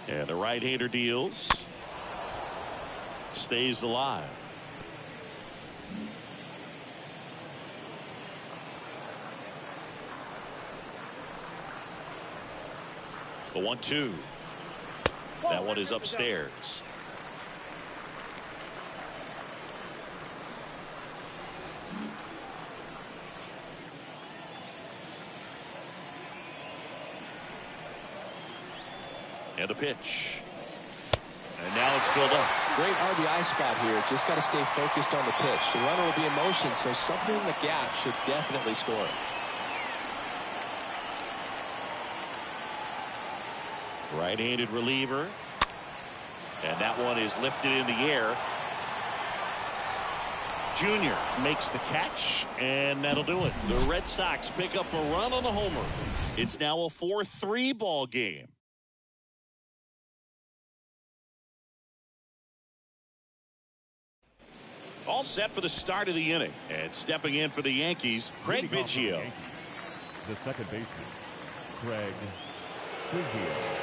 2. And the right-hander deals. Stays alive. The 1-2. That one is upstairs. And a pitch. And now it's filled up. Great RBI spot here. Just got to stay focused on the pitch. The runner will be in motion, so something in the gap should definitely score. Right-handed reliever. And that one is lifted in the air. Junior makes the catch, and that'll do it. The Red Sox pick up a run on the homer. It's now a 4-3 ball game. All set for the start of the inning. And stepping in for the Yankees, Craig Biggio. The second baseman, Craig Biggio.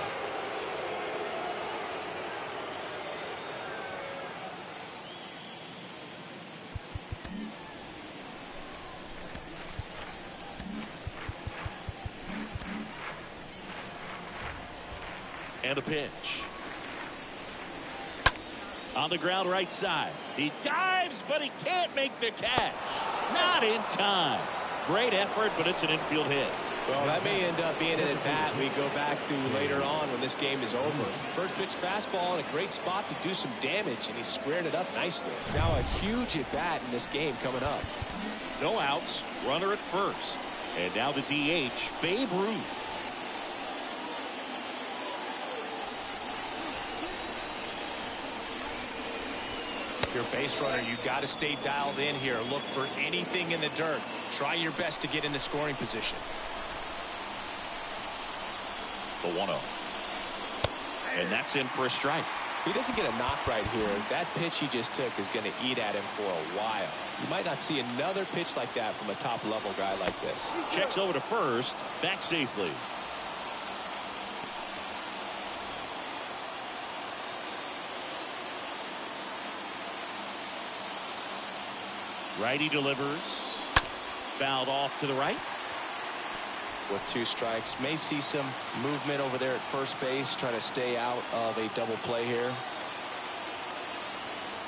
And a pitch. On the ground right side. He dives, but he can't make the catch. Not in time. Great effort, but it's an infield hit. Well, that may end up being an at-bat we go back to later on when this game is over. First pitch fastball in a great spot to do some damage, and he squared it up nicely. Now a huge at-bat in this game coming up. No outs. Runner at first. And now the DH, Babe Ruth. Your base runner, you got to stay dialed in here. Look for anything in the dirt. Try your best to get into scoring position. The 1-0. And that's in for a strike. If he doesn't get a knock right here, that pitch he just took is going to eat at him for a while. You might not see another pitch like that from a top-level guy like this. Checks over to first. Back safely. Righty delivers. Fouled off to the right. With 2 strikes, may see some movement over there at first base, trying to stay out of a double play here.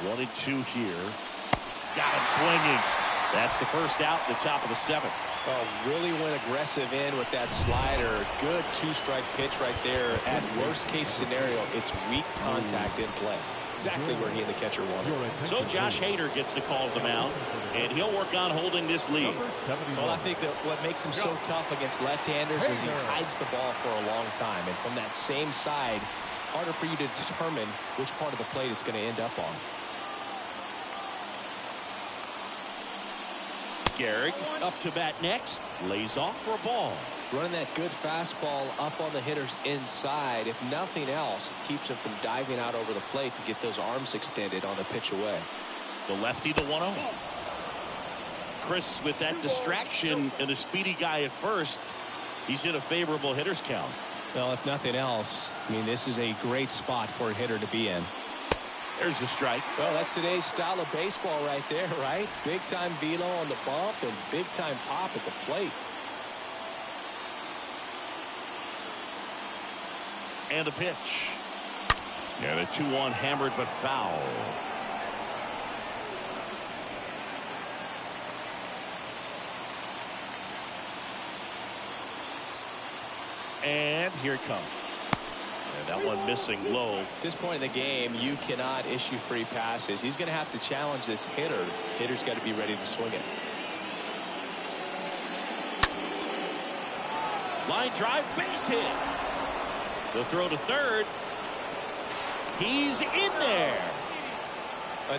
1-2 here. Got him swinging. That's the first out in the top of the 7th. Oh, really went aggressive in with that slider. Good 2-strike pitch right there. At worst case scenario, it's weak contact in play. Exactly where he and the catcher wanted. So Josh Hader gets the call to the mound, and he'll work on holding this lead. Well, I think that what makes him so tough against left-handers is he hides the ball for a long time. And from that same side, harder for you to determine which part of the plate it's going to end up on. Gehrig up to bat next. Lays off for a ball. Running that good fastball up on the hitter's inside. If nothing else, it keeps him from diving out over the plate to get those arms extended on the pitch away. The lefty, the 1-0. Chris, with that distraction and a speedy guy at first, he's in a favorable hitter's count. Well, if nothing else, I mean, this is a great spot for a hitter to be in. There's the strike. Well, that's today's style of baseball right there, right? Big-time velo on the bump and big-time pop at the plate. And a pitch. And a 2-1 hammered but foul. And here it comes. And that one missing low. At this point in the game, you cannot issue free passes. He's going to have to challenge this hitter. Hitter's got to be ready to swing it. Line drive, base hit. The throw to third. He's in there.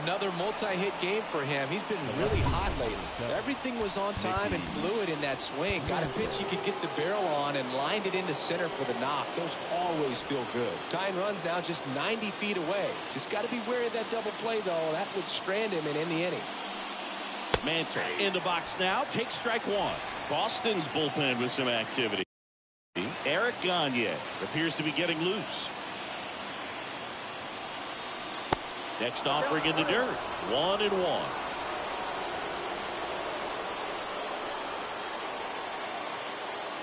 Another multi-hit game for him. He's been really hot lately. Everything was on time and fluid in that swing. Got a pitch he could get the barrel on and lined it into center for the knock. Those always feel good. Tying runs now just 90 feet away. Just got to be wary of that double play, though. That would strand him and end the inning. Mantle in the box now. Takes strike 1. Boston's bullpen with some activity. Eric Gagne appears to be getting loose. Next offering in the dirt. 1-1.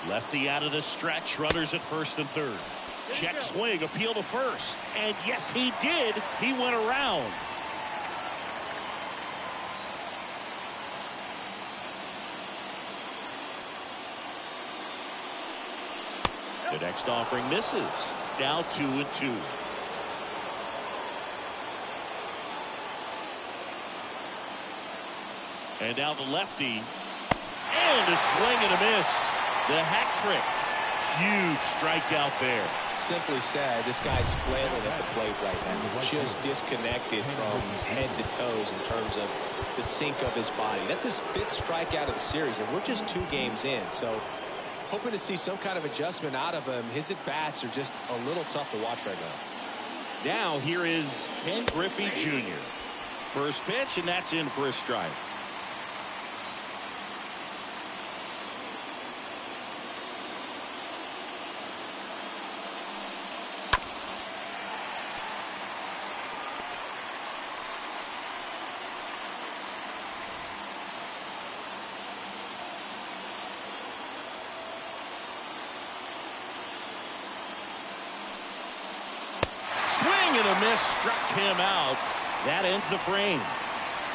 Lefty out of the stretch. Runners at first and third. Check swing. Appeal to first. And yes, he did. He went around. The next offering misses. Now 2-2. And now the lefty. And a swing and a miss. The hat trick. Huge strikeout there. Simply said, this guy's flailing at the plate right now. Just disconnected from head to toes in terms of the sink of his body. That's his 5th strikeout of the series, and we're just 2 games in. So hoping to see some kind of adjustment out of him. His at-bats are just a little tough to watch right now. Now here is Ken Griffey Jr. First pitch, and that's in for a strike. Swing and a miss, struck him out. That ends the frame.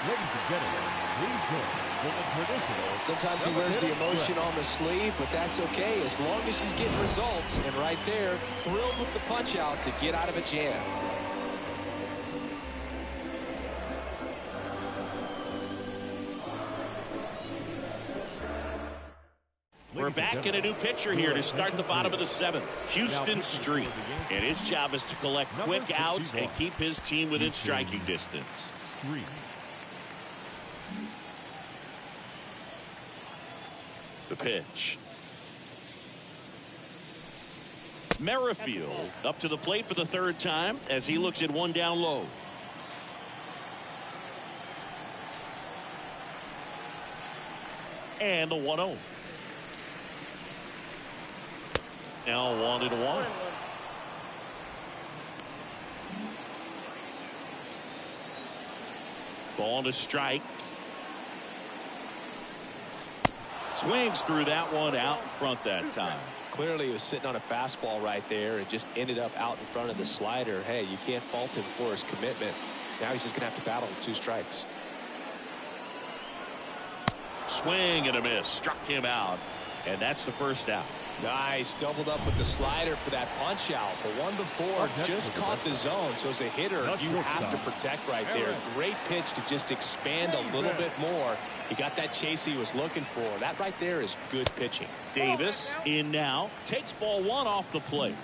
Ladies and gentlemen, please join for the traditional. Sometimes he wears the emotion on the sleeve, but that's okay as long as he's getting results. And right there, thrilled with the punch out to get out of a jam. We're back in a new pitcher here to start the bottom of the 7th. Houston Street. And his job is to collect quick outs and keep his team within striking distance. The pitch. Merrifield up to the plate for the 3rd time as he looks at one down low. And the 1-0. Now 1-1. Ball to strike. Swings through that one out in front that time. Clearly he was sitting on a fastball right there and just ended up out in front of the slider. Hey, you can't fault him for his commitment. Now he's just going to have to battle with 2 strikes. Swing and a miss. Struck him out. And that's the first out. Nice. Doubled up with the slider for that punch out. The one before just caught the zone. So as a hitter, you have to protect right there. Great pitch to just expand a little bit more. He got that chase he was looking for. That right there is good pitching. Davis in now. Takes ball 1 off the plate.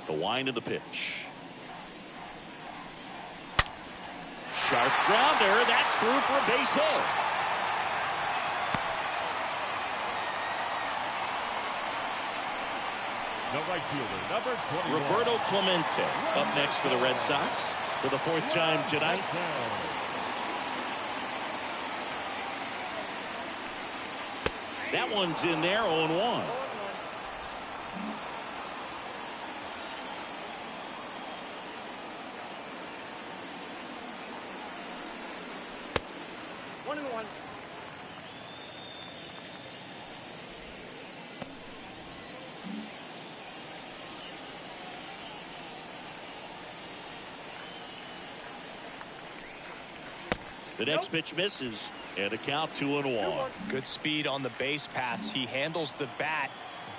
The wind of the pitch. Sharp grounder. That's through for a base hit. The right fielder, number 21. Roberto Clemente up next for the Red Sox for the 4th time tonight. That one's in there, 0-1. The next pitch misses, and a count 2-1. Good speed on the base paths. He handles the bat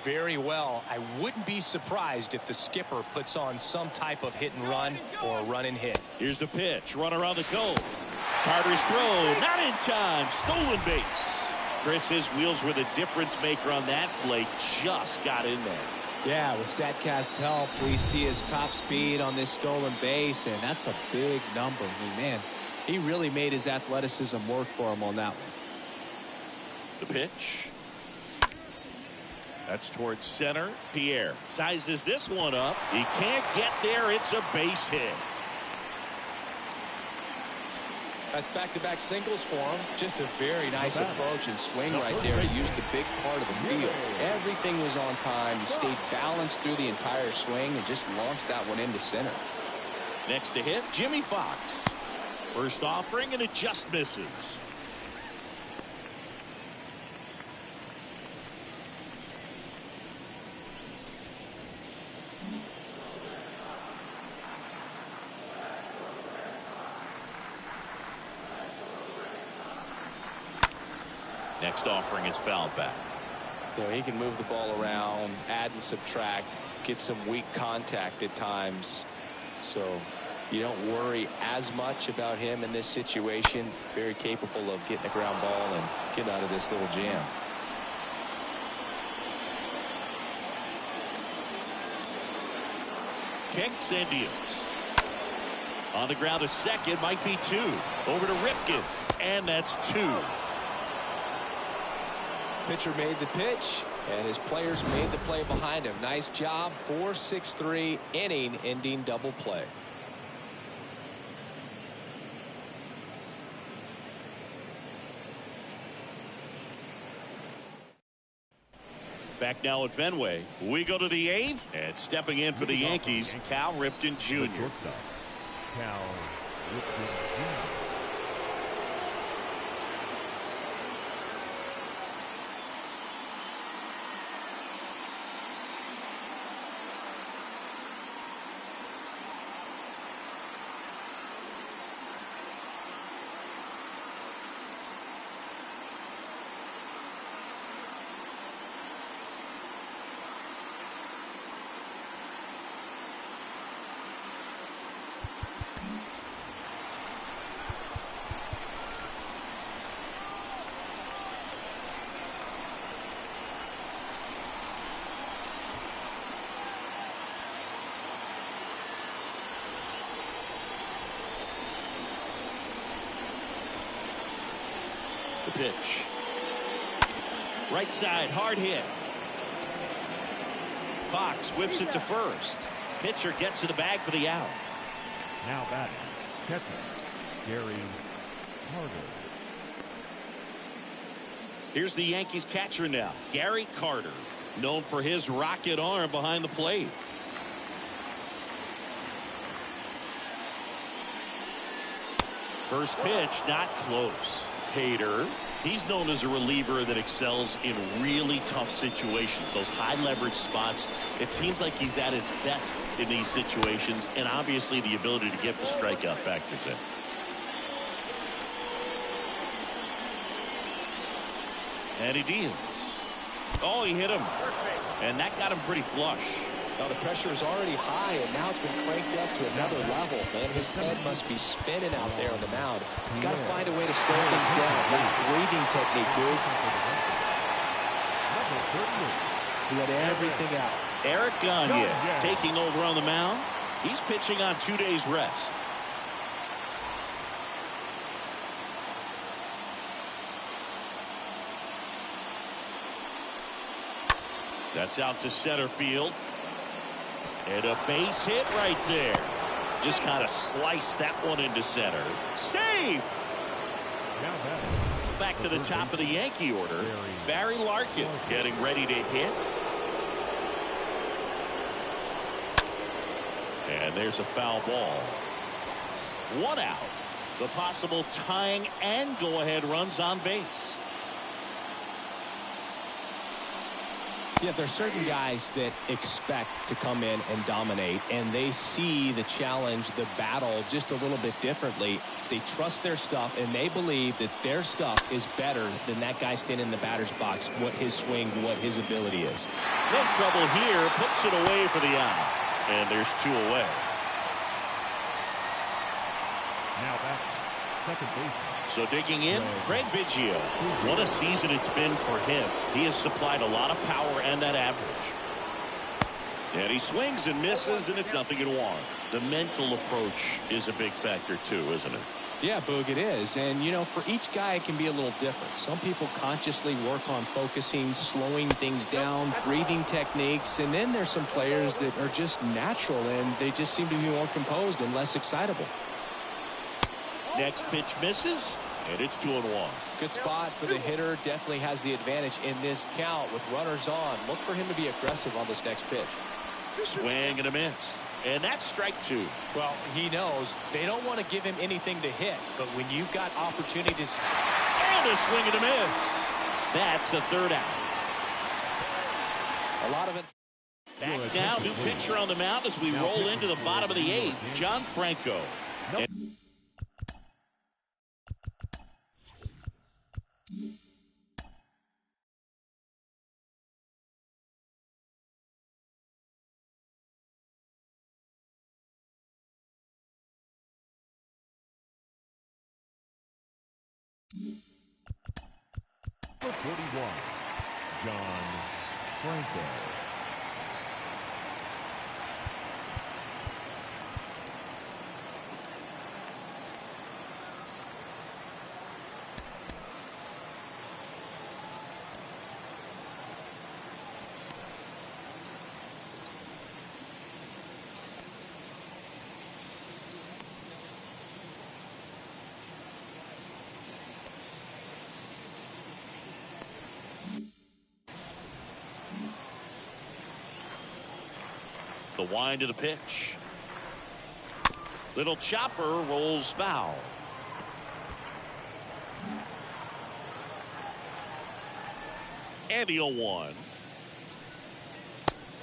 very well. I wouldn't be surprised if the skipper puts on some type of hit and run or run and hit. Here's the pitch. Runner on the go. Carter's throw. Not in time. Stolen base. Chris, his wheels were the difference maker on that play. Just got in there. Yeah, with StatCast's help, we see his top speed on this stolen base, and that's a big number. I mean, man, he really made his athleticism work for him on that one. The pitch. That's towards center. Pierre sizes this one up. He can't get there. It's a base hit. That's back-to-back singles for him. Just a very nice approach and swing right there to use the big part of the field. Everything was on time. He stayed balanced through the entire swing and just launched that one into center. Next to hit, Jimmy Fox. First offering, and it just misses. Next offering is fouled back. You know, he can move the ball around, add and subtract, get some weak contact at times. So you don't worry as much about him in this situation. Very capable of getting a ground ball and getting out of this little jam. Kicks and deals. On the ground, a second, might be two. Over to Ripken, and that's two. Pitcher made the pitch, and his players made the play behind him. Nice job. 4-6-3 inning ending double play. Back now at Fenway. We go to the eighth, and stepping in for the Yankees, Cal Ripken Jr. Cal Ripken Jr. The pitch. Right side, hard hit. Fox whips it to first. Pitcher gets to the bag for the out. Now batting, catcher, Gary Carter. Here's the Yankees catcher now, Gary Carter, known for his rocket arm behind the plate. First pitch, not close. Hader, he's known as a reliever that excels in really tough situations, those high leverage spots. It seems like he's at his best in these situations, and obviously the ability to get the strikeout factors in. And he deals. Oh, he hit him. And that got him pretty flush. Now the pressure is already high, and now it's been cranked up to another level. Man, his head must be spinning out there on the mound. He's got to find a way to slow things down. That breathing technique, dude. He let everything out. Eric Gagne taking over on the mound. He's pitching on 2 days rest. That's out to center field. And a base hit right there. Just kind of sliced that one into center. Safe! Back to the top of the Yankee order. Barry Larkin getting ready to hit. And there's a foul ball. One out. The possible tying and go-ahead runs on base. Yeah, there's certain guys that expect to come in and dominate, and they see the challenge, the battle just a little bit differently. They trust their stuff, and they believe that their stuff is better than that guy standing in the batter's box, what his swing, what his ability is. No trouble here, puts it away for the out. And there's two away. Now back, second baseman. So digging in, Craig Biggio. What a season it's been for him. He has supplied a lot of power and that average. And he swings and misses, and it's nothing in one. The mental approach is a big factor too, isn't it? Yeah, Boog, it is. And, you know, for each guy, it can be a little different. Some people consciously work on focusing, slowing things down, breathing techniques. And then there's some players that are just natural, and they just seem to be more composed and less excitable. Next pitch misses, and it's 2-1. Good spot for the hitter. Definitely has the advantage in this count with runners on. Look for him to be aggressive on this next pitch. Swing and a miss. And that's strike two. Well, he knows they don't want to give him anything to hit. But when you've got opportunities. And a swing and a miss. That's the third out. A lot of it. Back now, new pitcher on the mound as we roll into the bottom of the eighth. John Franco. For 41, John Franco. The wind of the pitch. Little chopper rolls foul. And the 0-1.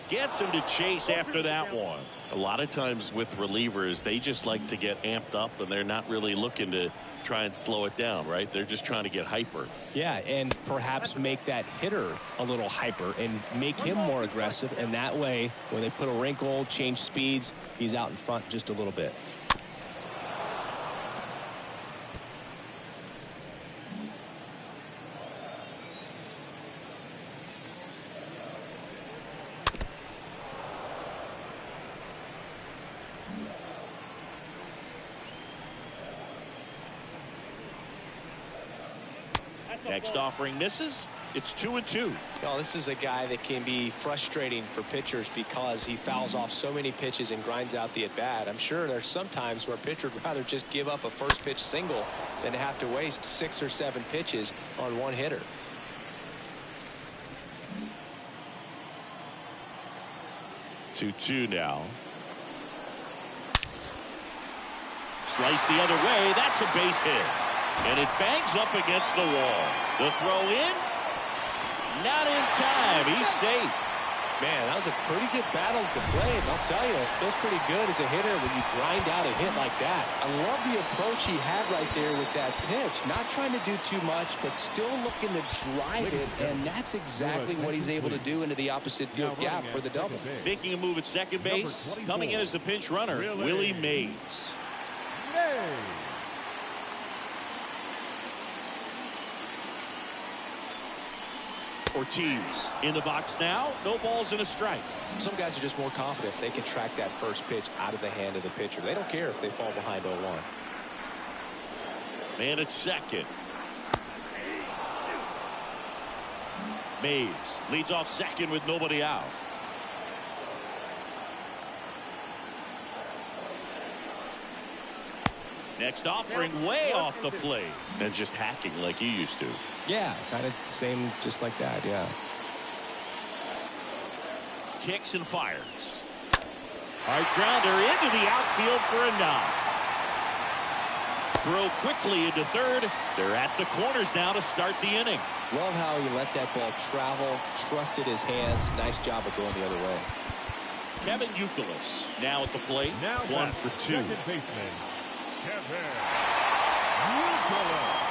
Gets him to chase after that one. A lot of times with relievers, they just like to get amped up and they're not really looking to try and slow it down, right? They're just trying to get hyper. Yeah, and perhaps make that hitter a little hyper and make him more aggressive. And that way, when they put a wrinkle, change speeds, he's out in front just a little bit. Next offering misses. It's 2-2. Oh, this is a guy that can be frustrating for pitchers because he fouls off so many pitches and grinds out the at-bat. I'm sure there's some times where a pitcher would rather just give up a first pitch single than have to waste 6 or 7 pitches on one hitter. Two now. Slice the other way. That's a base hit. And it bangs up against the wall. The throw in. Not in time. He's safe. Man, that was a pretty good battle to play. And I'll tell you, it feels pretty good as a hitter when you grind out a hit like that. I love the approach he had right there with that pitch. Not trying to do too much, but still looking to drive it. And that's exactly what he's able to do into the opposite field gap for the double. Making a move at second base. Coming in as the pinch runner, Willie Mays. Ortiz in the box now. No balls and a strike. Some guys are just more confident they can track that first pitch out of the hand of the pitcher. They don't care if they fall behind 0-1. Man at second. Mays leads off second with nobody out. Next offering way off the plate. And just hacking like you used to. Yeah, kind of same just like that, yeah. Kicks and fires. Hard grounder into the outfield for a knock. Throw quickly into third. They're at the corners now to start the inning. Love how he let that ball travel, trusted his hands. Nice job of going the other way. Kevin Youkilis now at the plate. Now 1 for 2. Second baseman, Kevin Youkilis.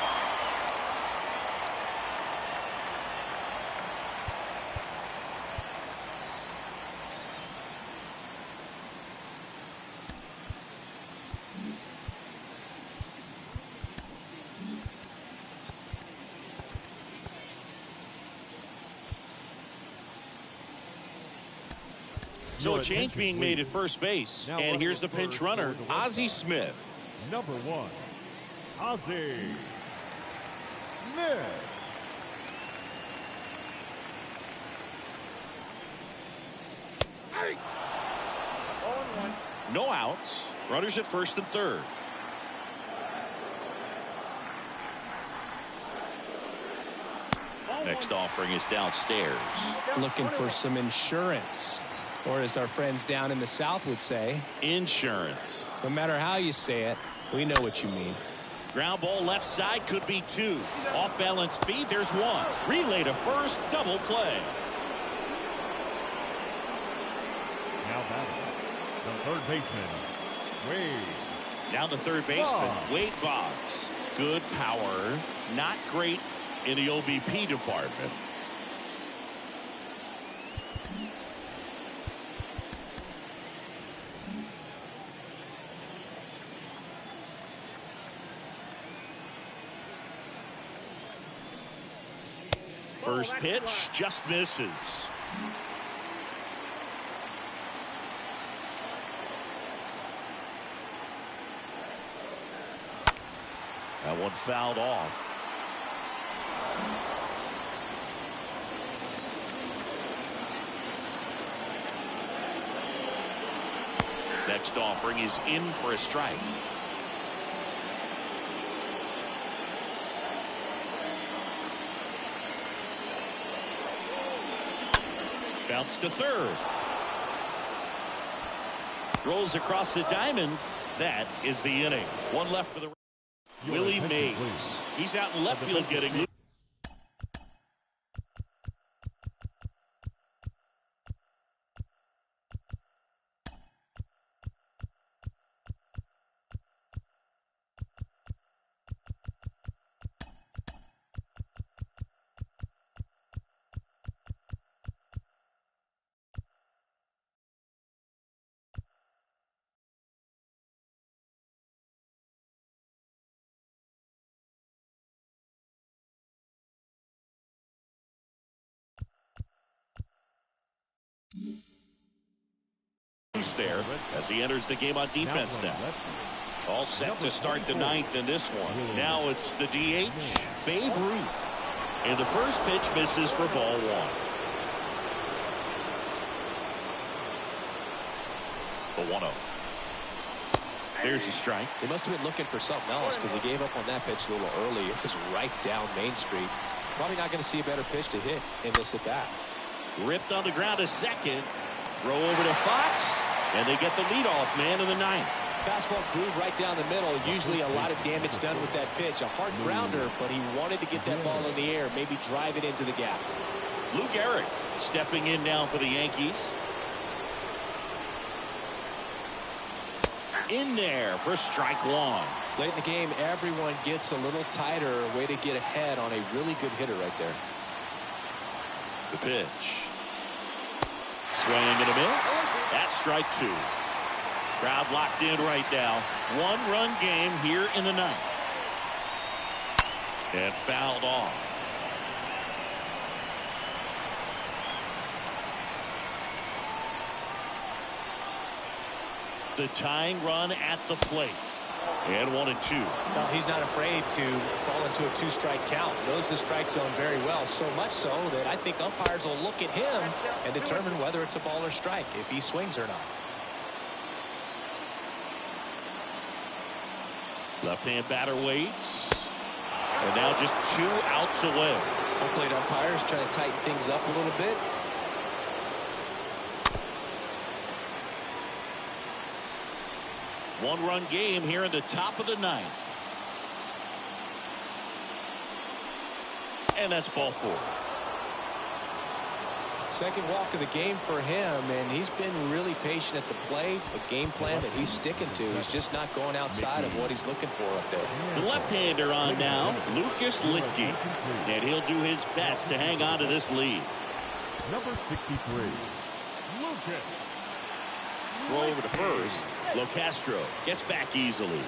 So a change being made at first base. And here's the pinch runner, Ozzie Smith. Number 1, Ozzie Smith. Hey! 0-1. No outs. Runners at first and third. Next offering is downstairs. Looking for some insurance. Or as our friends down in the South would say, Insurance. no matter how you say it, we know what you mean. Ground ball left side, could be 2. Off balance feed, there's 1. Relay to first, double play. Now batting, the third baseman, Wade. Down the third baseman, Boggs. Wade Boggs. Good power, not great in the OBP department. First pitch just misses. That one fouled off. Next offering is in for a strike. Bounce to third. Rolls across the diamond. That is the inning. One left for the Willie Mays. He's out in left field getting. There as he enters the game on defense now. All set to start the ninth in this one. Now it's the DH, Babe Ruth. And the first pitch misses for ball one. The 1-0. There's a strike. He must have been looking for something else because he gave up on that pitch a little early. It was right down Main Street. Probably not going to see a better pitch to hit in this at bat. Ripped on the ground a second. Throw over to Fox. And they get the leadoff man in the ninth. Fastball groove right down the middle. Usually a lot of damage done with that pitch. A hard grounder, but he wanted to get that ball in the air, maybe drive it into the gap. Lou Gehrig stepping in now for the Yankees. In there for strike one. Late in the game, everyone gets a little tighter. Way to get ahead on a really good hitter right there. The pitch. Swing and a miss. That's strike two. Crowd locked in right now. One-run game here in the ninth. And fouled off. The tying run at the plate. And 1-2. Well, he's not afraid to fall into a two-strike count. Knows the strike zone very well, so much so that I think umpires will look at him and determine whether it's a ball or strike, if he swings or not. Left-hand batter waits. And now just 2 outs away. Home plate umpires trying to tighten things up a little bit. One-run game here in the top of the ninth. And that's ball 4. Second walk of the game for him, and he's been really patient at the plate. The game plan that he's sticking to. He's just not going outside of what he's looking for up there. The left-hander on now, Lucas Litke. And he'll do his best to hang on to this lead. Number 63, Lucas. Throw over to first. Locastro gets back easily.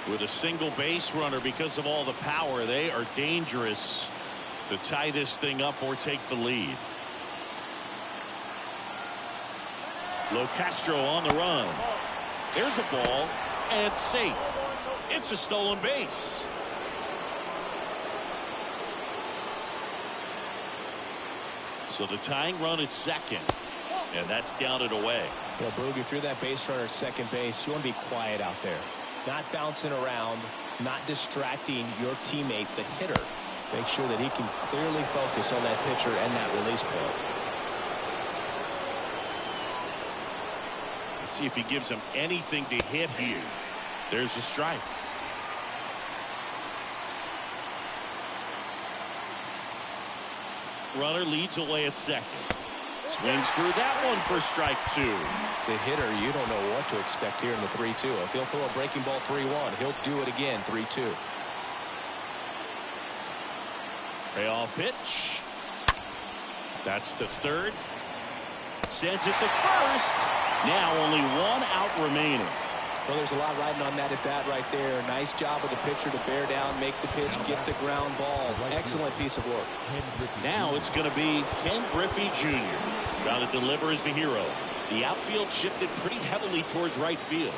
With a single base runner because of all the power, they are dangerous to tie this thing up or take the lead. Locastro on the run. There's a ball, and safe. It's a stolen base. So the tying run at second, and that's down and away. Yeah, Boog, if you're that base runner at second base, you want to be quiet out there. Not bouncing around, not distracting your teammate, the hitter. Make sure that he can clearly focus on that pitcher and that release point. Let's see if he gives him anything to hit here. There's a strike. Runner leads away at second. Swings through that one for strike 2. As a hitter, you don't know what to expect here in the 3-2. If he'll throw a breaking ball 3-1, he'll do it again 3-2. Payoff pitch. That's to third. Sends it to first. Now only 1 out remaining. Well, there's a lot riding on that at bat right there. Nice job of the pitcher to bear down, make the pitch, get the ground ball. Excellent piece of work. Now it's going to be Ken Griffey Jr. Trying to deliver as the hero. The outfield shifted pretty heavily towards right field.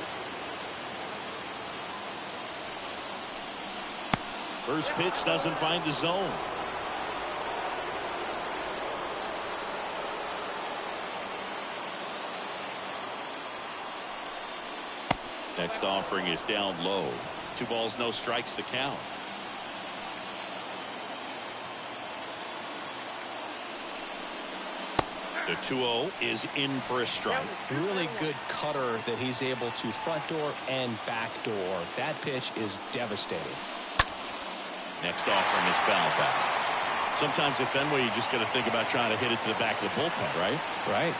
First pitch doesn't find the zone. Next offering is down low. 2 balls, no strikes to count. The 2-0 is in for a strike. Really good cutter that he's able to front door and back door. That pitch is devastating. Next offering is fouled back. Sometimes at Fenway, you just got to think about trying to hit it to the back of the bullpen, right? Right.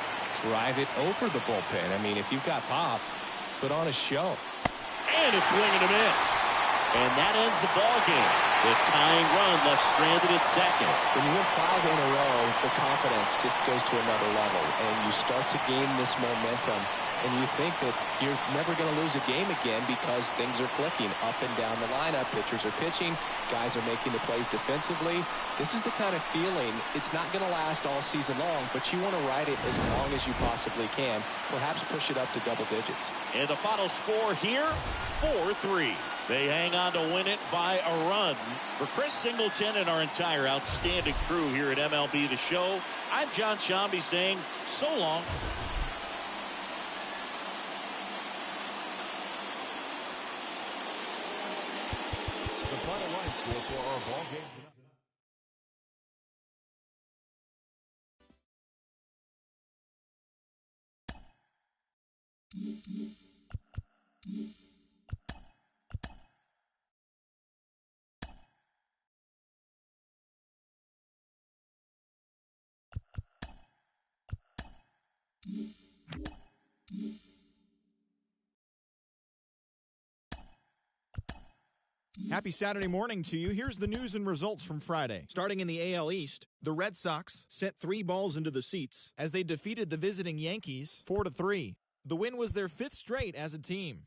Drive it over the bullpen. I mean, if you've got pop, put on a show. And a swing and a miss. And that ends the ball game. The tying run left stranded at second. When you win 5 in a row, the confidence just goes to another level. And you start to gain this momentum. And you think that you're never going to lose a game again because things are clicking up and down the lineup. Pitchers are pitching. Guys are making the plays defensively. This is the kind of feeling. It's not going to last all season long, but you want to ride it as long as you possibly can. Perhaps push it up to double digits. And the final score here, 4-3. They hang on to win it by a run. For Chris Singleton and our entire outstanding crew here at MLB The Show, I'm John Shambi saying so long. The final line score for our ball game tonight. Happy Saturday morning to you. Here's the news and results from Friday. Starting in the AL East, the Red Sox sent 3 balls into the seats as they defeated the visiting Yankees 4-3. The win was their 5th straight as a team.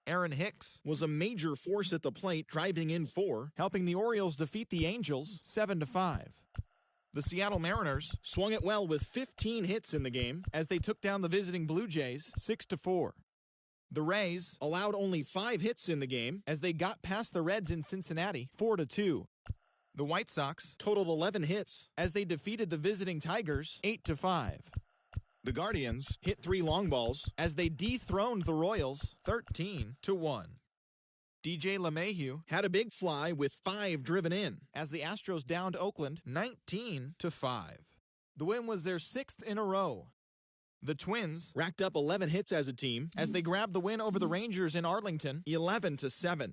Aaron Hicks was a major force at the plate, driving in 4, helping the Orioles defeat the Angels 7-5. The Seattle Mariners swung it well with 15 hits in the game as they took down the visiting Blue Jays 6-4. The Rays allowed only 5 hits in the game as they got past the Reds in Cincinnati 4-2. The White Sox totaled 11 hits as they defeated the visiting Tigers 8-5. The Guardians hit 3 long balls as they dethroned the Royals 13-1. DJ LeMahieu had a big fly with 5 driven in as the Astros downed Oakland 19-5. The win was their 6th in a row. The Twins racked up 11 hits as a team as they grabbed the win over the Rangers in Arlington 11-7.